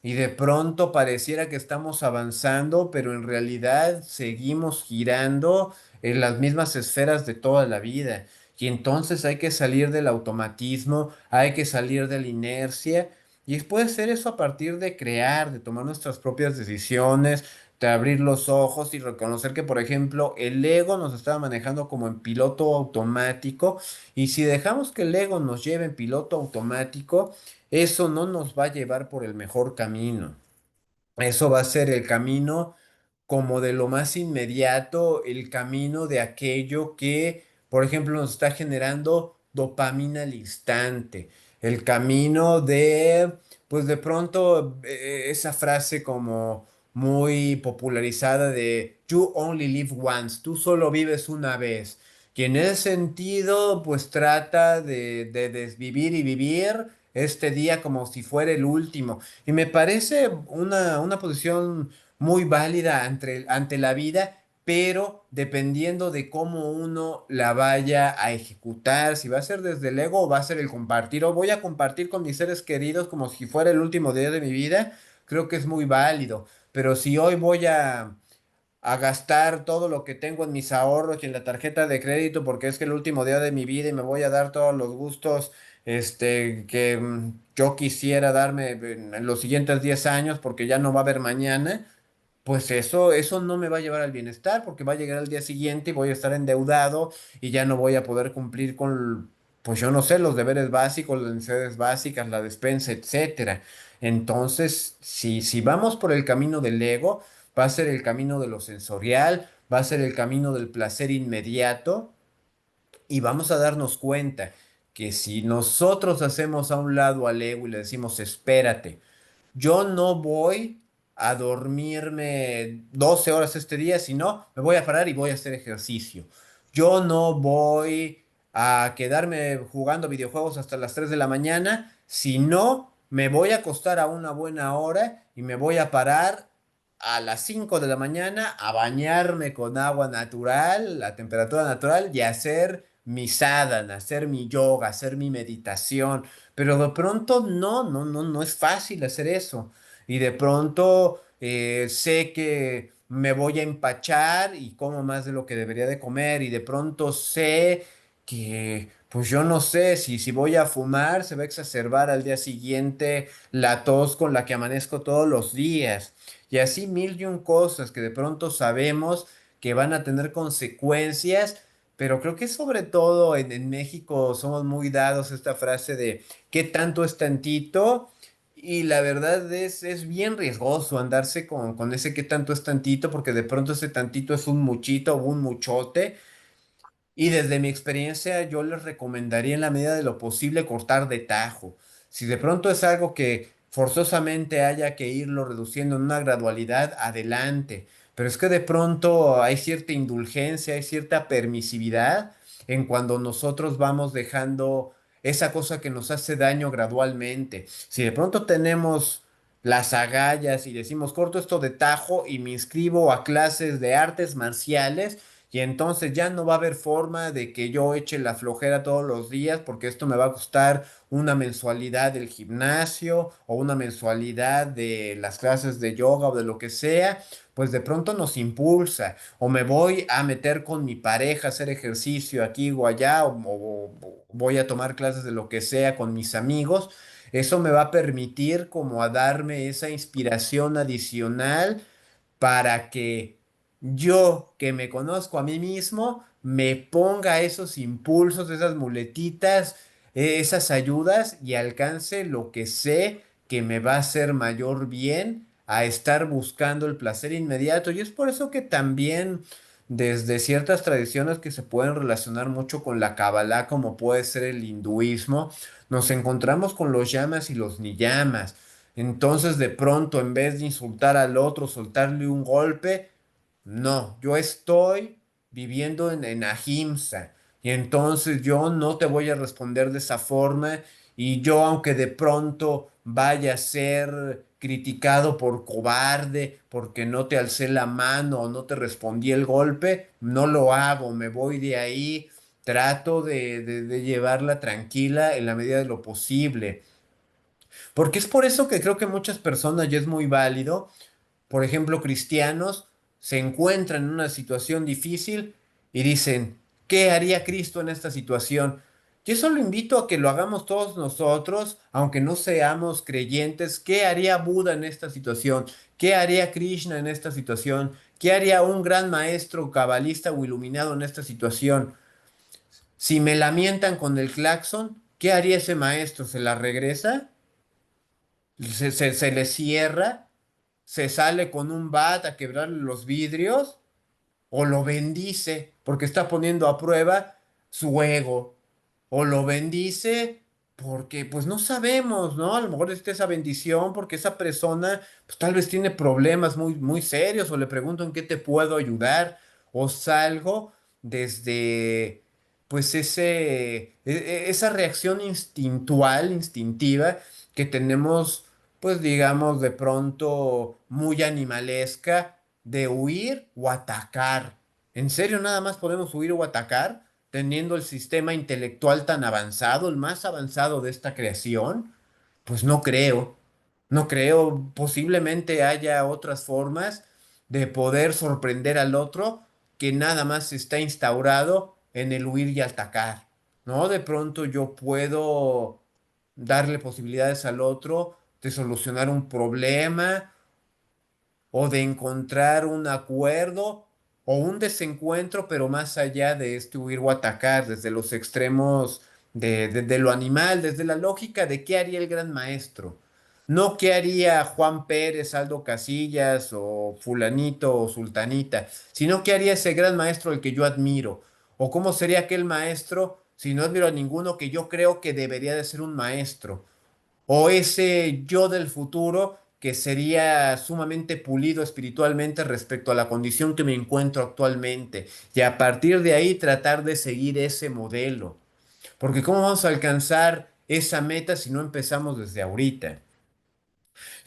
Y de pronto pareciera que estamos avanzando, pero en realidad seguimos girando en las mismas esferas de toda la vida. Y entonces hay que salir del automatismo, hay que salir de la inercia. Y puede ser eso a partir de crear, de tomar nuestras propias decisiones, de abrir los ojos y reconocer que, por ejemplo, el ego nos estaba manejando como en piloto automático. Y si dejamos que el ego nos lleve en piloto automático, eso no nos va a llevar por el mejor camino. Eso va a ser el camino como de lo más inmediato, el camino de aquello que, por ejemplo, nos está generando dopamina al instante. El camino de, pues de pronto, esa frase como muy popularizada de You only live once, tú solo vives una vez. Y en ese sentido, pues trata de desvivir y vivir este día como si fuera el último. Y me parece una posición muy válida ante la vida, pero dependiendo de cómo uno la vaya a ejecutar, si va a ser desde el ego o va a ser el compartir, o voy a compartir con mis seres queridos como si fuera el último día de mi vida, creo que es muy válido. Pero si hoy voy a gastar todo lo que tengo en mis ahorros y en la tarjeta de crédito porque es que el último día de mi vida y me voy a dar todos los gustos que yo quisiera darme en los siguientes 10 años porque ya no va a haber mañana, pues eso no me va a llevar al bienestar porque va a llegar al día siguiente y voy a estar endeudado y ya no voy a poder cumplir con, pues yo no sé, los deberes básicos, las necesidades básicas, la despensa, etcétera. Entonces, si vamos por el camino del ego, va a ser el camino de lo sensorial, va a ser el camino del placer inmediato y vamos a darnos cuenta que si nosotros hacemos a un lado al ego y le decimos, espérate, yo no voy a dormirme 12 horas este día, sino me voy a parar y voy a hacer ejercicio. Yo no voy a quedarme jugando videojuegos hasta las 3 de la mañana, sino me voy a acostar a una buena hora y me voy a parar a las 5 de la mañana a bañarme con agua natural, a temperatura natural y a hacer mi sadhana, hacer mi yoga, hacer mi meditación. Pero de pronto no es fácil hacer eso. Y de pronto sé que me voy a empachar y como más de lo que debería de comer. Y de pronto sé que, pues yo no sé, si voy a fumar, se va a exacerbar al día siguiente la tos con la que amanezco todos los días. Y así mil y un cosas que de pronto sabemos que van a tener consecuencias. Pero creo que sobre todo en México somos muy dados a esta frase de qué tanto es tantito. Y la verdad es bien riesgoso andarse con ese qué tanto es tantito, porque de pronto ese tantito es un muchito o un muchote. Y desde mi experiencia, yo les recomendaría en la medida de lo posible cortar de tajo. Si de pronto es algo forzosamente haya que irlo reduciendo en una gradualidad, adelante. Pero es que de pronto hay cierta indulgencia, hay cierta permisividad en cuando nosotros vamos dejando esa cosa que nos hace daño gradualmente. Si de pronto tenemos las agallas y decimos, corto esto de tajo y me inscribo a clases de artes marciales, y entonces ya no va a haber forma de que yo eche la flojera todos los días porque esto me va a costar una mensualidad del gimnasio o una mensualidad de las clases de yoga o de lo que sea, pues de pronto nos impulsa. O me voy a meter con mi pareja a hacer ejercicio aquí o allá, o voy a tomar clases de lo que sea con mis amigos. Eso me va a permitir como a darme esa inspiración adicional para que yo, que me conozco a mí mismo, me ponga esos impulsos, esas muletitas, esas ayudas y alcance lo que sé que me va a hacer mayor bien a estar buscando el placer inmediato. Y es por eso que también desde ciertas tradiciones que se pueden relacionar mucho con la Kabbalah, como puede ser el hinduismo, nos encontramos con los yamas y los niyamas. Entonces, de pronto, en vez de insultar al otro, soltarle un golpe, no, yo estoy viviendo en ahimsa. Y entonces yo no te voy a responder de esa forma. Y yo, aunque de pronto vaya a ser criticado por cobarde, porque no te alcé la mano o no te respondí el golpe, no lo hago, me voy de ahí, trato de llevarla tranquila en la medida de lo posible. Porque es por eso que creo que muchas personas, y es muy válido, por ejemplo, cristianos, se encuentran en una situación difícil y dicen, ¿qué haría Cristo en esta situación? Yo solo invito a que lo hagamos todos nosotros, aunque no seamos creyentes. ¿Qué haría Buda en esta situación? ¿Qué haría Krishna en esta situación? ¿Qué haría un gran maestro cabalista o iluminado en esta situación? Si me lamentan con el claxon, ¿qué haría ese maestro? ¿Se la regresa? Se le cierra, se sale con un bat a quebrarle los vidrios o lo bendice porque está poniendo a prueba su ego, o lo bendice porque pues no sabemos, ¿no? A lo mejor necesita esa bendición porque esa persona pues tal vez tiene problemas muy, muy serios, o le pregunto en qué te puedo ayudar, o salgo desde pues esa reacción instintual, instintiva que tenemos, pues digamos de pronto muy animalesca, de huir o atacar. ¿En serio nada más podemos huir o atacar teniendo el sistema intelectual tan avanzado, el más avanzado de esta creación? Pues no creo, no creo. Posiblemente haya otras formas de poder sorprender al otro que nada más está instaurado en el huir y atacar, ¿no? De pronto yo puedo darle posibilidades al otro de solucionar un problema o de encontrar un acuerdo o un desencuentro, pero más allá de este huir o atacar, desde los extremos de lo animal, desde la lógica de qué haría el gran maestro. No qué haría Juan Pérez, Aldo Casillas o fulanito o sultanita, sino qué haría ese gran maestro al que yo admiro. O cómo sería aquel maestro si no admiro a ninguno que yo creo que debería de ser un maestro. O ese yo del futuro que sería sumamente pulido espiritualmente respecto a la condición que me encuentro actualmente. Y a partir de ahí tratar de seguir ese modelo. Porque ¿cómo vamos a alcanzar esa meta si no empezamos desde ahorita?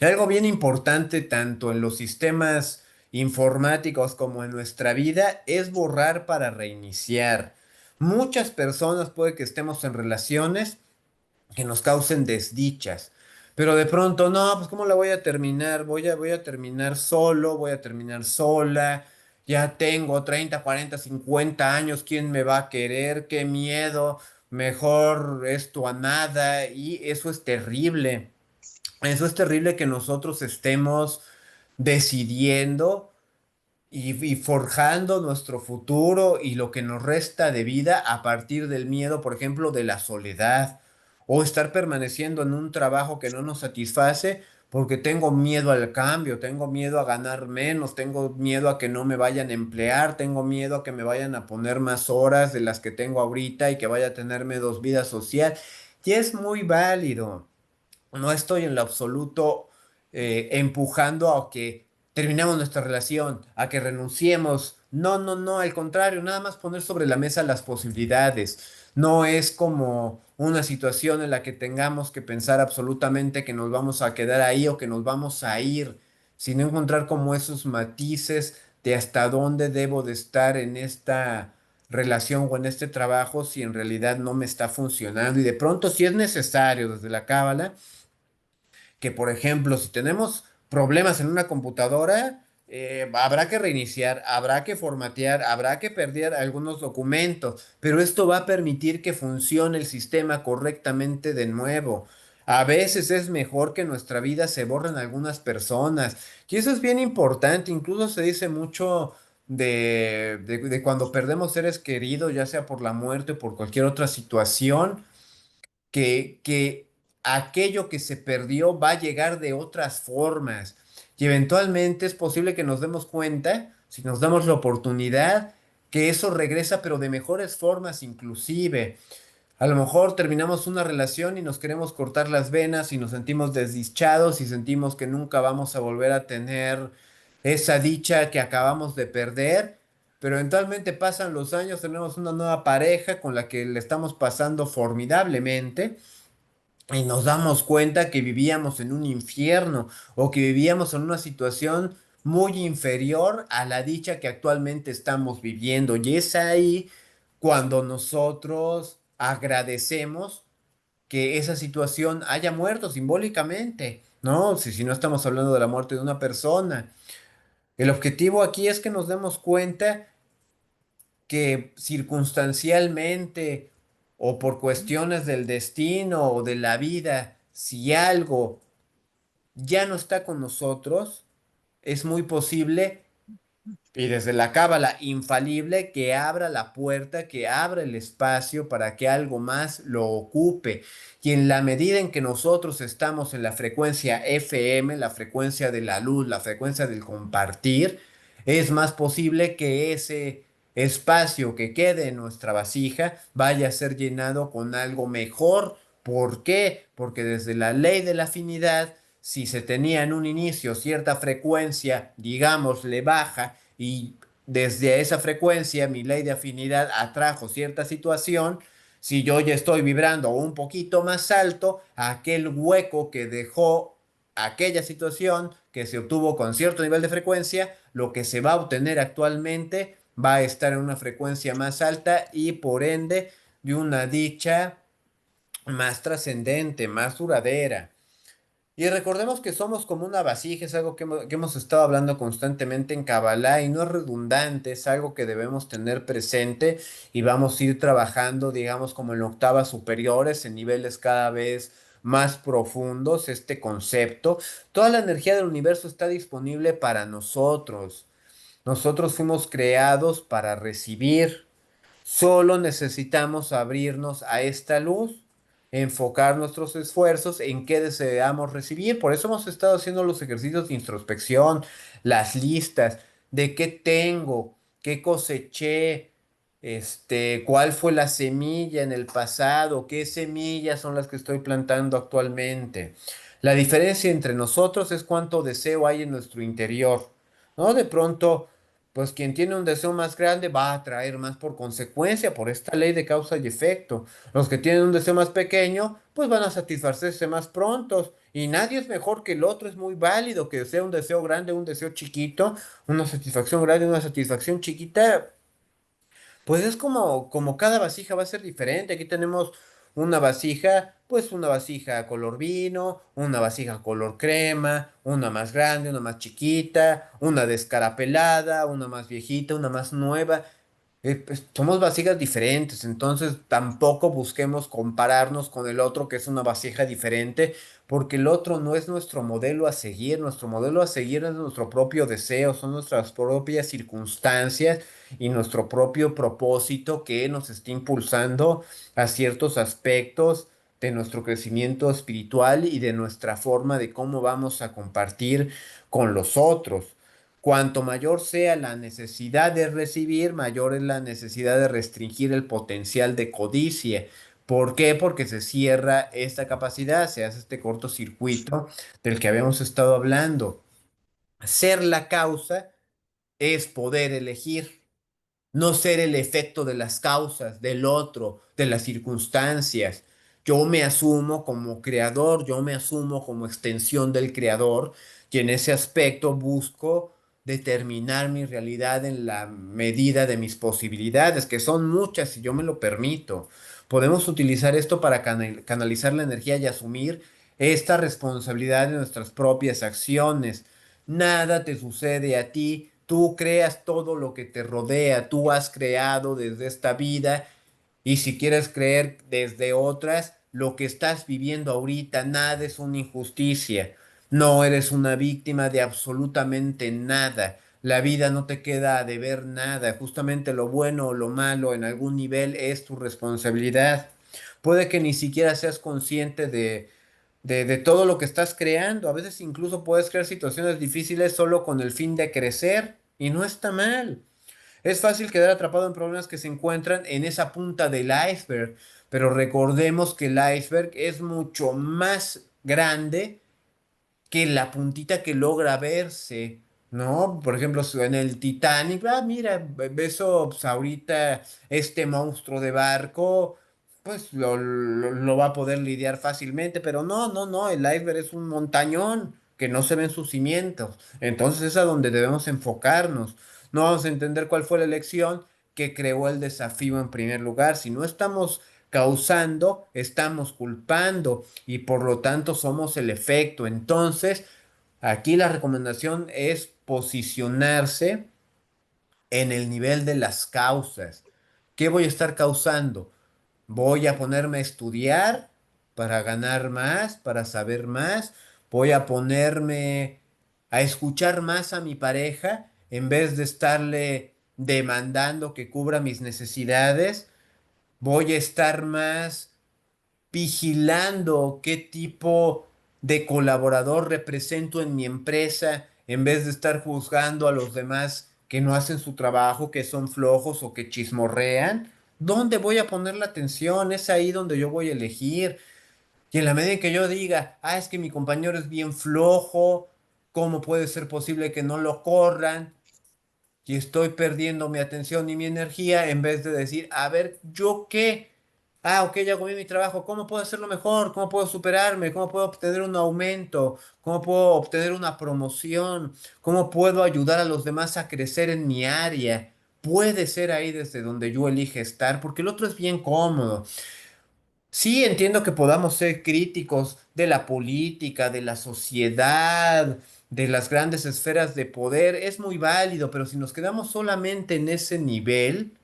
Y algo bien importante tanto en los sistemas informáticos como en nuestra vida es borrar para reiniciar. Muchas personas puede que estemos en relaciones que nos causen desdichas. Pero de pronto, no, pues ¿cómo la voy a terminar? Voy a terminar solo, voy a terminar sola. Ya tengo 30 40 50 años, ¿quién me va a querer? Qué miedo. Mejor esto a nada. Y eso es terrible. Eso es terrible que nosotros estemos decidiendo y forjando nuestro futuro y lo que nos resta de vida a partir del miedo, por ejemplo, de la soledad, o estar permaneciendo en un trabajo que no nos satisface porque tengo miedo al cambio, tengo miedo a ganar menos, tengo miedo a que no me vayan a emplear, tengo miedo a que me vayan a poner más horas de las que tengo ahorita y que vaya a tenerme dos vidas social. Y es muy válido. No estoy en lo absoluto empujando a que terminemos nuestra relación, a que renunciemos. No, no, no, al contrario, nada más poner sobre la mesa las posibilidades. No es como una situación en la que tengamos que pensar absolutamente que nos vamos a quedar ahí o que nos vamos a ir, sino encontrar como esos matices de hasta dónde debo de estar en esta relación o en este trabajo si en realidad no me está funcionando. Y de pronto, si es necesario desde la cábala, que, por ejemplo, si tenemos problemas en una computadora, habrá que reiniciar, habrá que formatear, habrá que perder algunos documentos, pero esto va a permitir que funcione el sistema correctamente de nuevo. A veces es mejor que nuestra vida se borren algunas personas, y eso es bien importante, incluso se dice mucho de cuando perdemos seres queridos, ya sea por la muerte o por cualquier otra situación que aquello que se perdió va a llegar de otras formas y eventualmente es posible que nos demos cuenta, si nos damos la oportunidad, que eso regresa, pero de mejores formas inclusive. A lo mejor terminamos una relación y nos queremos cortar las venas y nos sentimos desdichados y sentimos que nunca vamos a volver a tener esa dicha que acabamos de perder, pero eventualmente pasan los años, tenemos una nueva pareja con la que le estamos pasando formidablemente y nos damos cuenta que vivíamos en un infierno o que vivíamos en una situación muy inferior a la dicha que actualmente estamos viviendo. Y es ahí cuando nosotros agradecemos que esa situación haya muerto simbólicamente, ¿no? Si no estamos hablando de la muerte de una persona. El objetivo aquí es que nos demos cuenta que circunstancialmente o por cuestiones del destino o de la vida, si algo ya no está con nosotros, es muy posible y desde la cábala infalible que abra la puerta, que abra el espacio para que algo más lo ocupe. Y en la medida en que nosotros estamos en la frecuencia FM, la frecuencia de la luz, la frecuencia del compartir, es más posible que ese espacio que quede en nuestra vasija vaya a ser llenado con algo mejor. ¿Por qué? Porque desde la ley de la afinidad, si se tenía en un inicio cierta frecuencia, digámosle baja, y desde esa frecuencia mi ley de afinidad atrajo cierta situación, si yo ya estoy vibrando un poquito más alto, aquel hueco que dejó aquella situación que se obtuvo con cierto nivel de frecuencia, lo que se va a obtener actualmente va a estar en una frecuencia más alta y por ende de una dicha más trascendente, más duradera. Y recordemos que somos como una vasija, es algo que hemos estado hablando constantemente en Kabbalah y no es redundante, es algo que debemos tener presente y vamos a ir trabajando, digamos, como en octavas superiores, en niveles cada vez más profundos, este concepto. Toda la energía del universo está disponible para nosotros. Nosotros fuimos creados para recibir. Solo necesitamos abrirnos a esta luz, enfocar nuestros esfuerzos en qué deseamos recibir. Por eso hemos estado haciendo los ejercicios de introspección, las listas de qué tengo, qué coseché, cuál fue la semilla en el pasado, qué semillas son las que estoy plantando actualmente. La diferencia entre nosotros es cuánto deseo hay en nuestro interior, ¿no? De pronto pues quien tiene un deseo más grande va a atraer más por consecuencia, por esta ley de causa y efecto. Los que tienen un deseo más pequeño, pues van a satisfacerse más prontos. Y nadie es mejor que el otro, es muy válido que sea un deseo grande, un deseo chiquito, una satisfacción grande, una satisfacción chiquita. Pues es como cada vasija va a ser diferente. Aquí tenemos una vasija, pues una vasija color vino, una vasija color crema, una más grande, una más chiquita, una descarapelada, una más viejita, una más nueva. Pues, somos vasijas diferentes, entonces tampoco busquemos compararnos con el otro que es una vasija diferente, porque el otro no es nuestro modelo a seguir, nuestro modelo a seguir es nuestro propio deseo, son nuestras propias circunstancias y nuestro propio propósito que nos está impulsando a ciertos aspectos de nuestro crecimiento espiritual y de nuestra forma de cómo vamos a compartir con los otros. Cuanto mayor sea la necesidad de recibir, mayor es la necesidad de restringir el potencial de codicia. ¿Por qué? Porque se cierra esta capacidad, se hace este cortocircuito del que habíamos estado hablando. Ser la causa es poder elegir, no ser el efecto de las causas, del otro, de las circunstancias. Yo me asumo como creador, yo me asumo como extensión del creador y en ese aspecto busco determinar mi realidad en la medida de mis posibilidades, que son muchas si yo me lo permito. Podemos utilizar esto para canalizar la energía y asumir esta responsabilidad de nuestras propias acciones. Nada te sucede a ti, tú creas todo lo que te rodea, tú has creado desde esta vida y si quieres creer desde otras, lo que estás viviendo ahorita, nada es una injusticia, no eres una víctima de absolutamente nada. La vida no te queda a deber nada, justamente lo bueno o lo malo en algún nivel es tu responsabilidad. Puede que ni siquiera seas consciente de todo lo que estás creando. A veces incluso puedes crear situaciones difíciles solo con el fin de crecer y no está mal. Es fácil quedar atrapado en problemas que se encuentran en esa punta del iceberg, pero recordemos que el iceberg es mucho más grande que la puntita que logra verse, ¿no? Por ejemplo, en el Titanic, mira, eso, pues ahorita este monstruo de barco, pues lo va a poder lidiar fácilmente, pero no, no, no, el iceberg es un montañón que no se ven sus cimientos. Entonces es a donde debemos enfocarnos. No vamos a entender cuál fue la elección que creó el desafío en primer lugar. Si no estamos causando, estamos culpando y por lo tanto somos el efecto. Entonces, aquí la recomendación es posicionarse en el nivel de las causas. ¿Qué voy a estar causando? Voy a ponerme a estudiar para ganar más, para saber más. Voy a ponerme a escuchar más a mi pareja en vez de estarle demandando que cubra mis necesidades. Voy a estar más vigilando qué tipo de colaborador represento en mi empresa, en vez de estar juzgando a los demás que no hacen su trabajo, que son flojos o que chismorrean. ¿Dónde voy a poner la atención? Es ahí donde yo voy a elegir. Y en la medida en que yo diga, es que mi compañero es bien flojo, ¿cómo puede ser posible que no lo corran? Y estoy perdiendo mi atención y mi energía en vez de decir, a ver, ¿yo qué? Ok, ya comí mi trabajo, ¿cómo puedo hacerlo mejor? ¿Cómo puedo superarme? ¿Cómo puedo obtener un aumento? ¿Cómo puedo obtener una promoción? ¿Cómo puedo ayudar a los demás a crecer en mi área? Puede ser ahí desde donde yo elige estar, porque el otro es bien cómodo. Sí, entiendo que podamos ser críticos de la política, de la sociedad, de las grandes esferas de poder, es muy válido, pero si nos quedamos solamente en ese nivel,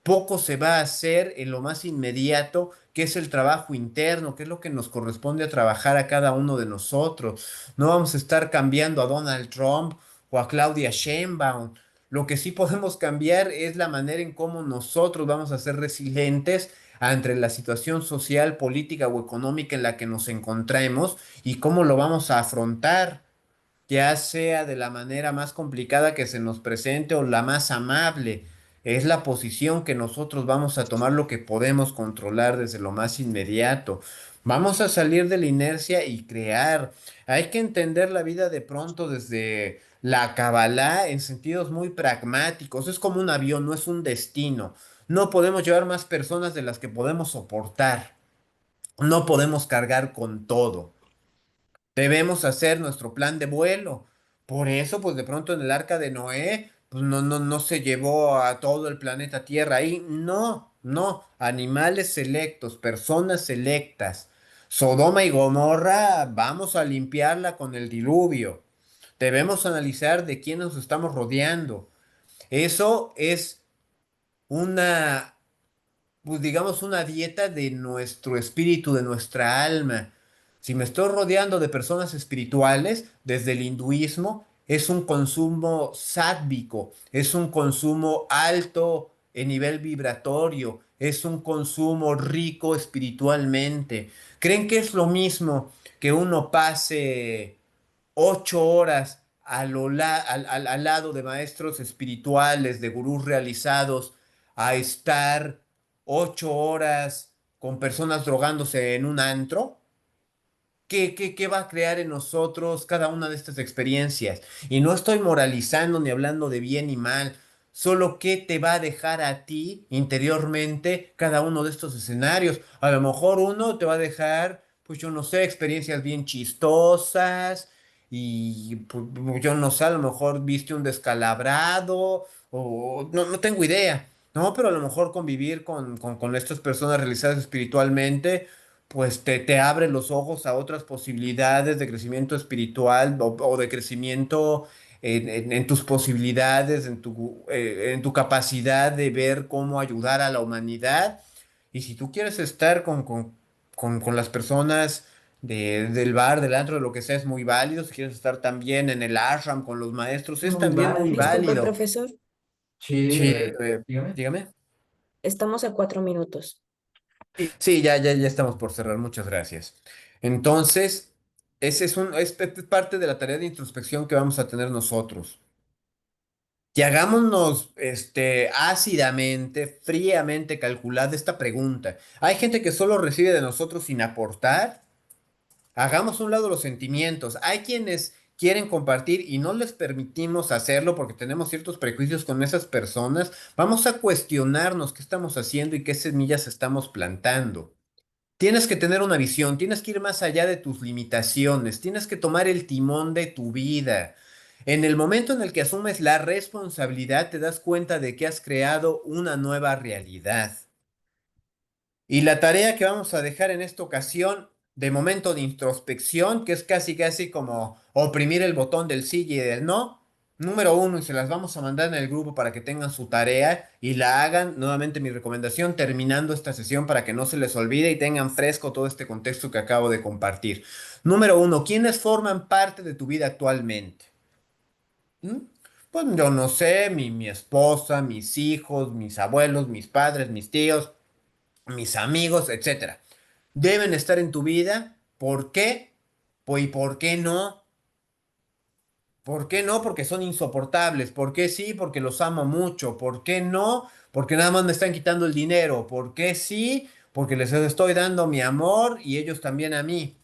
poco se va a hacer en lo más inmediato, que es el trabajo interno, que es lo que nos corresponde a trabajar a cada uno de nosotros. No vamos a estar cambiando a Donald Trump o a Claudia Sheinbaum. Lo que sí podemos cambiar es la manera en cómo nosotros vamos a ser resilientes ante la situación social, política o económica en la que nos encontremos y cómo lo vamos a afrontar, ya sea de la manera más complicada que se nos presente o la más amable. Es la posición que nosotros vamos a tomar, lo que podemos controlar desde lo más inmediato. Vamos a salir de la inercia y crear. Hay que entender la vida de pronto desde la Kabbalah en sentidos muy pragmáticos. Es como un avión, no es un destino. No podemos llevar más personas de las que podemos soportar. No podemos cargar con todo. Debemos hacer nuestro plan de vuelo. Por eso, pues de pronto en el arca de Noé, pues no se llevó a todo el planeta Tierra ahí. No, no. Animales selectos, personas selectas. Sodoma y Gomorra, vamos a limpiarla con el diluvio. Debemos analizar de quién nos estamos rodeando. Eso es una, pues digamos, una dieta de nuestro espíritu, de nuestra alma. Si me estoy rodeando de personas espirituales, desde el hinduismo, es un consumo sádvico, es un consumo alto en nivel vibratorio, es un consumo rico espiritualmente. ¿Creen que es lo mismo que uno pase 8 horas al lado de maestros espirituales, de gurús realizados, a estar 8 horas con personas drogándose en un antro. ¿Qué va a crear en nosotros cada una de estas experiencias? Y no estoy moralizando ni hablando de bien y mal, solo qué te va a dejar a ti interiormente cada uno de estos escenarios. A lo mejor uno te va a dejar, pues yo no sé, experiencias bien chistosas y pues, yo no sé, a lo mejor viste un descalabrado o no tengo idea. No, pero a lo mejor convivir con estas personas realizadas espiritualmente pues te abre los ojos a otras posibilidades de crecimiento espiritual o de crecimiento en tus posibilidades, en tu capacidad de ver cómo ayudar a la humanidad. Y si tú quieres estar con las personas del bar, del antro, de lo que sea, es muy válido. Si quieres estar también en el ashram con los maestros, es Muy también muy válido. Disculpe, válido. profesor, Sí, dígame. dígame. Estamos a 4 minutos. Sí, ya estamos por cerrar. Muchas gracias. Entonces, ese es parte de la tarea de introspección que vamos a tener nosotros. Y hagámonos, ácidamente, fríamente calculada esta pregunta. Hay gente que solo recibe de nosotros sin aportar. Hagamos a un lado los sentimientos. Hay quienes quieren compartir y no les permitimos hacerlo porque tenemos ciertos prejuicios con esas personas. Vamos a cuestionarnos qué estamos haciendo y qué semillas estamos plantando. Tienes que tener una visión, tienes que ir más allá de tus limitaciones, tienes que tomar el timón de tu vida. En el momento en el que asumes la responsabilidad, te das cuenta de que has creado una nueva realidad. Y la tarea que vamos a dejar en esta ocasión, de momento de introspección, que es casi casi como oprimir el botón del sí y del no, número uno, y se las vamos a mandar en el grupo para que tengan su tarea y la hagan. Nuevamente mi recomendación, terminando esta sesión para que no se les olvide y tengan fresco todo este contexto que acabo de compartir. Número uno, ¿quiénes forman parte de tu vida actualmente? ¿Mm? Pues yo no sé, mi esposa, mis hijos, mis abuelos, mis padres, mis tíos, mis amigos, etcétera. Deben estar en tu vida. ¿Por qué? Pues, ¿y por qué no? ¿Por qué no? Porque son insoportables. ¿Por qué sí? Porque los amo mucho. ¿Por qué no? Porque nada más me están quitando el dinero. ¿Por qué sí? Porque les estoy dando mi amor y ellos también a mí.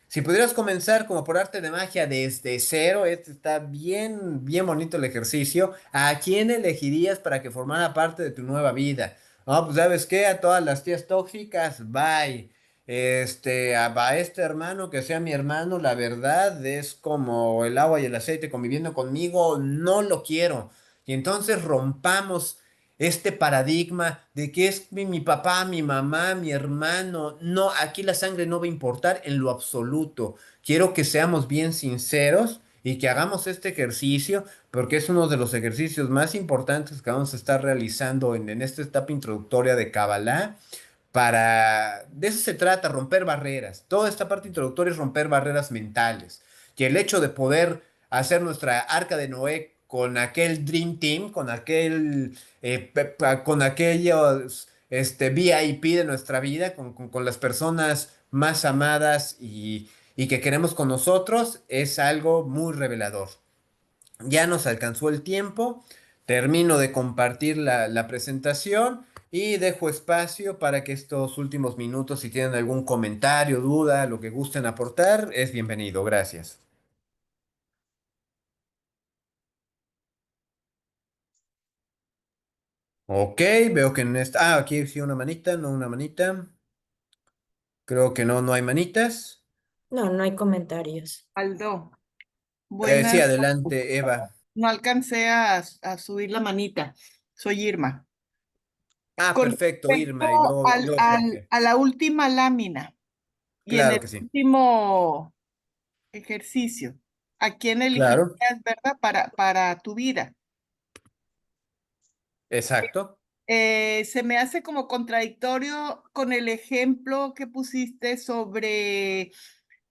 Si pudieras comenzar como por arte de magia desde cero, este está bien bonito el ejercicio. ¿A quién elegirías para que formara parte de tu nueva vida? No, pues ¿sabes qué? A todas las tías tóxicas, bye. A este hermano que sea mi hermano, la verdad es como el agua y el aceite conviviendo conmigo, no lo quiero. Y entonces rompamos este paradigma de que es mi papá, mi mamá, mi hermano. No, aquí la sangre no va a importar en lo absoluto. Quiero que seamos bien sinceros y que hagamos este ejercicio porque es uno de los ejercicios más importantes que vamos a estar realizando en esta etapa introductoria de Kabbalah. De eso se trata, romper barreras. Toda esta parte introductoria es romper barreras mentales. Y el hecho de poder hacer nuestra arca de Noé con aquel Dream Team, con aquellos VIP de nuestra vida, con las personas más amadas y que queremos con nosotros, es algo muy revelador. Ya nos alcanzó el tiempo, termino de compartir la presentación y dejo espacio para que estos últimos minutos, si tienen algún comentario, duda, lo que gusten aportar, es bienvenido. Gracias. Ok, veo que en esta... Ah, aquí sí una manita, no una manita. Creo que no hay manitas. No, no hay comentarios. Aldo, Sí, buenas noches. adelante, Eva. No alcancé a subir la manita. Soy Irma. Ah, Con perfecto, respecto Irma, y luego Jorge. a la última lámina y en Claro el que sí. último ejercicio, ¿a quién Claro, elegirías, verdad, para tu vida? exacto. Se me hace como contradictorio con el ejemplo que pusiste sobre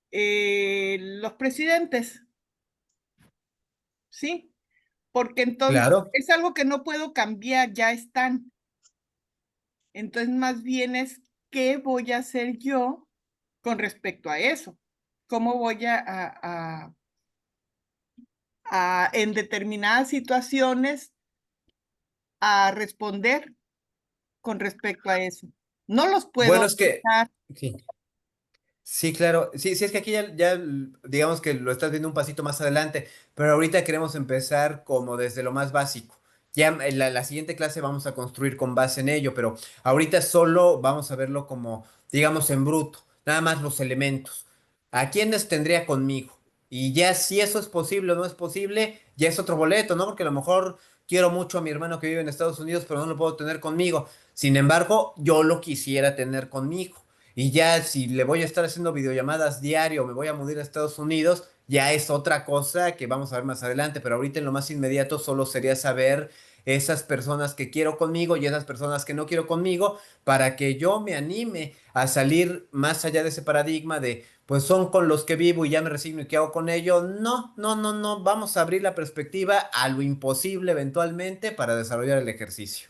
los presidentes, ¿sí? Porque entonces Claro. es algo que no puedo cambiar, ya están. Entonces, más bien es qué voy a hacer yo con respecto a eso. ¿Cómo voy en determinadas situaciones a responder con respecto a eso? No los Bueno, puedo es que, quitar. sí. Sí, claro. Sí, sí, es que aquí digamos que lo estás viendo un pasito más adelante, pero ahorita queremos empezar como desde lo más básico. Ya en la siguiente clase vamos a construir con base en ello, pero ahorita solo vamos a verlo como, digamos, en bruto, nada más los elementos. ¿A quiénes tendría conmigo? Y ya si eso es posible o no es posible, ya es otro boleto, ¿no? Porque a lo mejor quiero mucho a mi hermano que vive en Estados Unidos, pero no lo puedo tener conmigo. Sin embargo, yo lo quisiera tener conmigo. Y ya si le voy a estar haciendo videollamadas diario, me voy a mudar a Estados Unidos, ya es otra cosa que vamos a ver más adelante, pero ahorita en lo más inmediato solo sería saber esas personas que quiero conmigo y esas personas que no quiero conmigo para que yo me anime a salir más allá de ese paradigma de, pues son con los que vivo y ya me resigno y qué hago con ello. No, no, no, no, vamos a abrir la perspectiva a lo imposible eventualmente para desarrollar el ejercicio.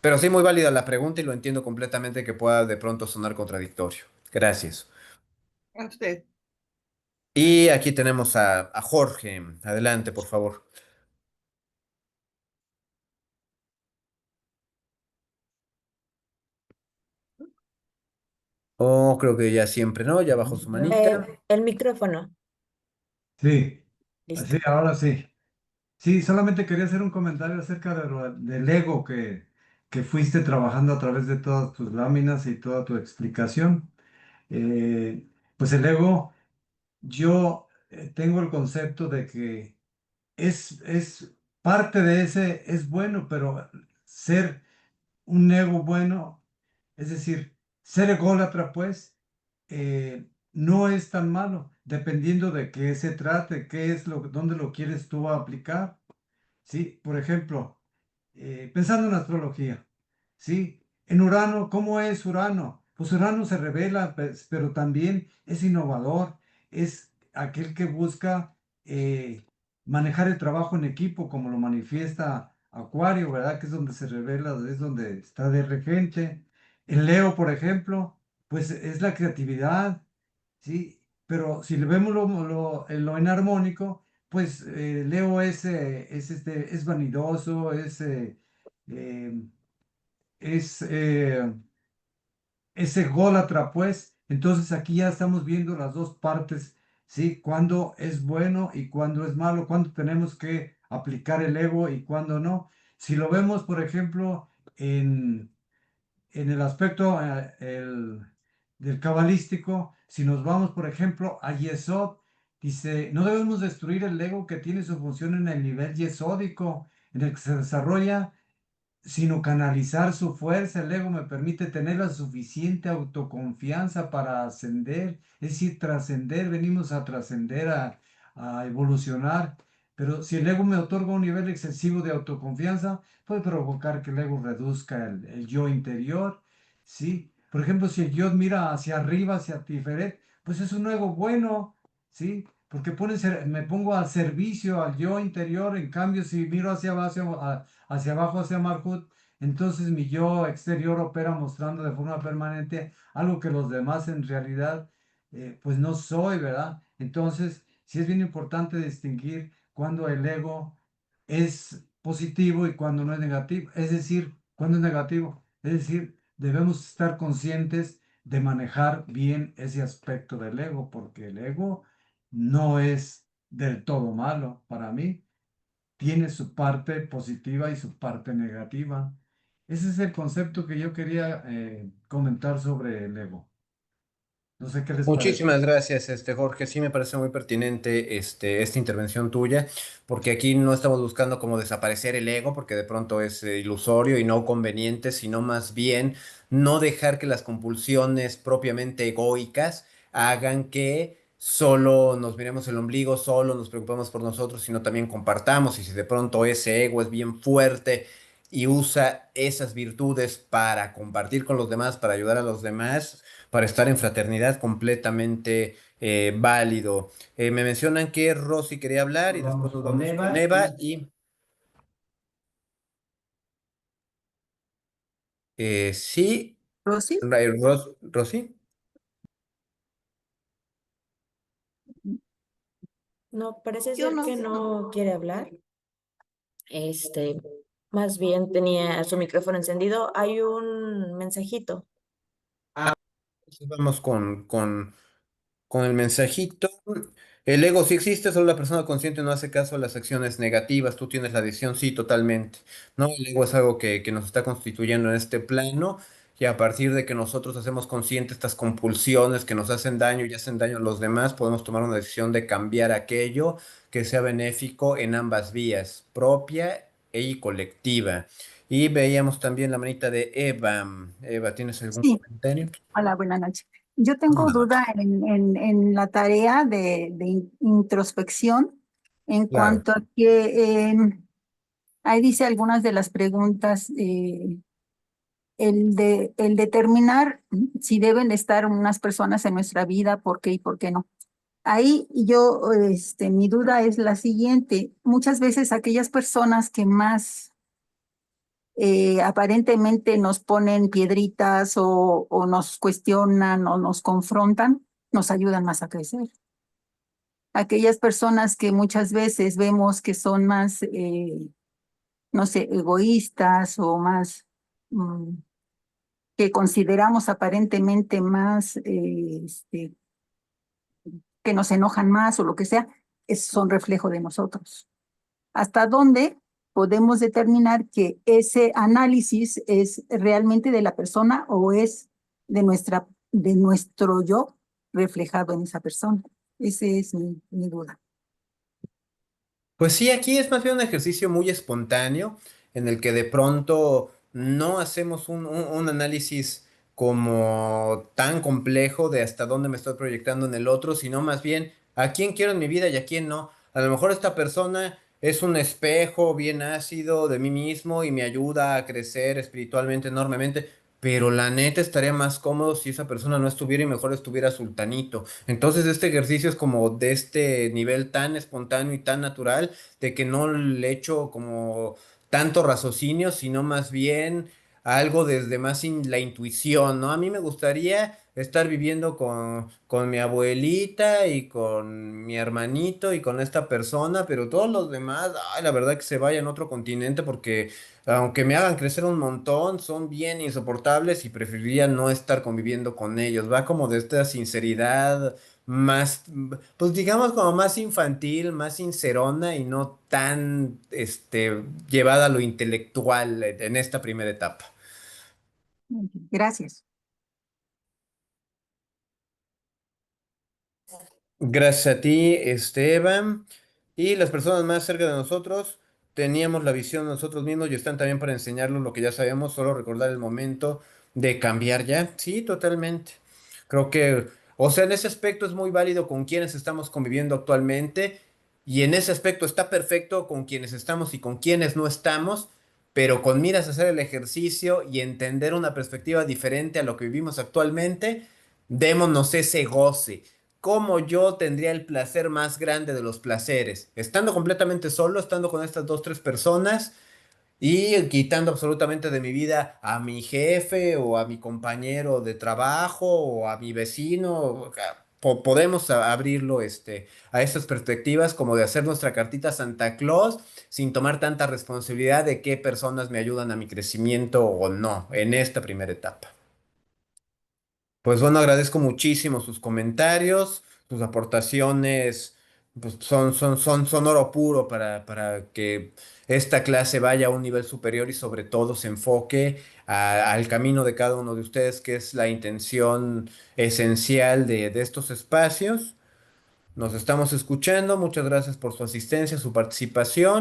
Pero sí, muy válida la pregunta y lo entiendo completamente que pueda de pronto sonar contradictorio. Gracias. A usted. Y aquí tenemos a Jorge. Adelante, por favor. Oh, creo que ya siempre, ¿no? Ya bajó su manita. El micrófono, Sí, listo. sí, ahora sí. Sí, solamente quería hacer un comentario acerca del ego que fuiste trabajando a través de todas tus láminas y toda tu explicación. Pues el ego, yo tengo el concepto de que es parte de ese, es bueno, pero ser un ego bueno, es decir, ser ególatra, pues, no es tan malo, dependiendo de qué se trate, qué es dónde lo quieres tú aplicar. Sí, por ejemplo, pensando en astrología, ¿sí? En Urano, ¿cómo es Urano? Pues Urano se revela, pero también es innovador, es aquel que busca manejar el trabajo en equipo, como lo manifiesta Acuario, ¿verdad? Que es donde se revela, es donde está de regente. En Leo, por ejemplo, pues es la creatividad, ¿sí? Pero si le vemos lo enarmónico, pues Leo es vanidoso, eh, es, eh, es ególatra, pues. Entonces aquí ya estamos viendo las dos partes, ¿sí? Cuándo es bueno y cuándo es malo, cuándo tenemos que aplicar el ego y cuándo no. Si lo vemos, por ejemplo, en el aspecto del cabalístico, si nos vamos, por ejemplo, a Yesod, dice, no debemos destruir el ego que tiene su función en el nivel yesódico, en el que se desarrolla, sino canalizar su fuerza. El ego me permite tener la suficiente autoconfianza para ascender, es decir, trascender, venimos a trascender, a evolucionar. Pero si el ego me otorga un nivel excesivo de autoconfianza, puede provocar que el ego reduzca el yo interior, ¿sí? Por ejemplo, si el yo mira hacia arriba, hacia Tiferet, pues es un ego bueno, ¿sí? Porque me pongo al servicio al yo interior, en cambio, si miro hacia abajo, hacia Malhut, entonces mi yo exterior opera mostrando de forma permanente algo que los demás en realidad pues no soy, ¿verdad? Entonces, sí es bien importante distinguir cuando el ego es positivo y cuando no es negativo, es decir, cuando es negativo, es decir, debemos estar conscientes de manejar bien ese aspecto del ego, porque el ego no es del todo malo para mí, tiene su parte positiva y su parte negativa. Ese es el concepto que yo quería comentar sobre el ego. No sé qué les parece. Muchísimas gracias, Jorge. Sí me parece muy pertinente esta intervención tuya, porque aquí no estamos buscando como desaparecer el ego, porque de pronto es ilusorio y no conveniente, sino más bien no dejar que las compulsiones propiamente egoicas hagan que solo nos miremos el ombligo, solo nos preocupemos por nosotros, sino también compartamos. Y si de pronto ese ego es bien fuerte y usa esas virtudes para compartir con los demás, para ayudar a los demás para estar en fraternidad completamente válido. Me mencionan que Rosy quería hablar y después Vamos nos con vamos con Eva Eva y sí, Rosy, Rosy. No, parece yo ser no. que no quiere hablar. Este, más bien tenía su micrófono encendido. Hay un mensajito Entonces vamos con el mensajito. El ego sí existe, solo la persona consciente no hace caso a las acciones negativas. Tú tienes la decisión, sí, totalmente. ¿No? El ego es algo que nos está constituyendo en este plano y a partir de que nosotros hacemos consciente estas compulsiones que nos hacen daño y hacen daño a los demás, podemos tomar una decisión de cambiar aquello que sea benéfico en ambas vías, propia y colectiva. Y veíamos también la manita de Eva. Eva, ¿tienes algún Sí, comentario? hola, buenas noches. Yo tengo Buenas duda noches. en la tarea de introspección en Claro. cuanto a que ahí dice algunas de las preguntas, el determinar si deben estar unas personas en nuestra vida, por qué y por qué no. Ahí yo, mi duda es la siguiente. Muchas veces aquellas personas que más aparentemente nos ponen piedritas o nos cuestionan o nos confrontan, nos ayudan más a crecer. Aquellas personas que muchas veces vemos que son más, no sé, egoístas o más, mm, que consideramos aparentemente más, que nos enojan más o lo que sea, son reflejo de nosotros. ¿Hasta dónde podemos determinar que ese análisis es realmente de la persona o es de nuestro yo reflejado en esa persona? Esa es mi duda. Pues sí, aquí es más bien un ejercicio muy espontáneo en el que de pronto no hacemos un análisis como tan complejo de hasta dónde me estoy proyectando en el otro, sino más bien a quién quiero en mi vida y a quién no. A lo mejor esta persona es un espejo bien ácido de mí mismo y me ayuda a crecer espiritualmente enormemente, pero la neta estaría más cómodo si esa persona no estuviera y mejor estuviera sultanito. Entonces este ejercicio es como de este nivel tan espontáneo y tan natural de que no le echo como tanto raciocinio, sino más bien algo desde más la intuición, ¿no? A mí me gustaría estar viviendo con mi abuelita y con mi hermanito y con esta persona, pero todos los demás, ay, la verdad que se vayan a otro continente porque aunque me hagan crecer un montón, son bien insoportables y preferiría no estar conviviendo con ellos. Va como de esta sinceridad más, pues digamos como más infantil, más sincerona y no tan, llevada a lo intelectual en esta primera etapa. Gracias. Gracias a ti, Esteban. Y las personas más cerca de nosotros teníamos la visión de nosotros mismos y están también para enseñarnos lo que ya sabemos, solo recordar el momento de cambiar ya. Sí, totalmente. Creo que, o sea, en ese aspecto es muy válido con quienes estamos conviviendo actualmente y en ese aspecto está perfecto con quienes estamos y con quienes no estamos, pero con miras a hacer el ejercicio y entender una perspectiva diferente a lo que vivimos actualmente, démonos ese goce. ¿Cómo yo tendría el placer más grande de los placeres? Estando completamente solo, estando con estas dos, tres personas y quitando absolutamente de mi vida a mi jefe o a mi compañero de trabajo o a mi vecino. Podemos abrirlo a estas perspectivas como de hacer nuestra cartita Santa Claus sin tomar tanta responsabilidad de qué personas me ayudan a mi crecimiento o no en esta primera etapa. Pues bueno, agradezco muchísimo sus comentarios, sus aportaciones, pues son oro puro para que esta clase vaya a un nivel superior y sobre todo se enfoque al camino de cada uno de ustedes, que es la intención esencial de estos espacios. Nos estamos escuchando, muchas gracias por su asistencia, su participación.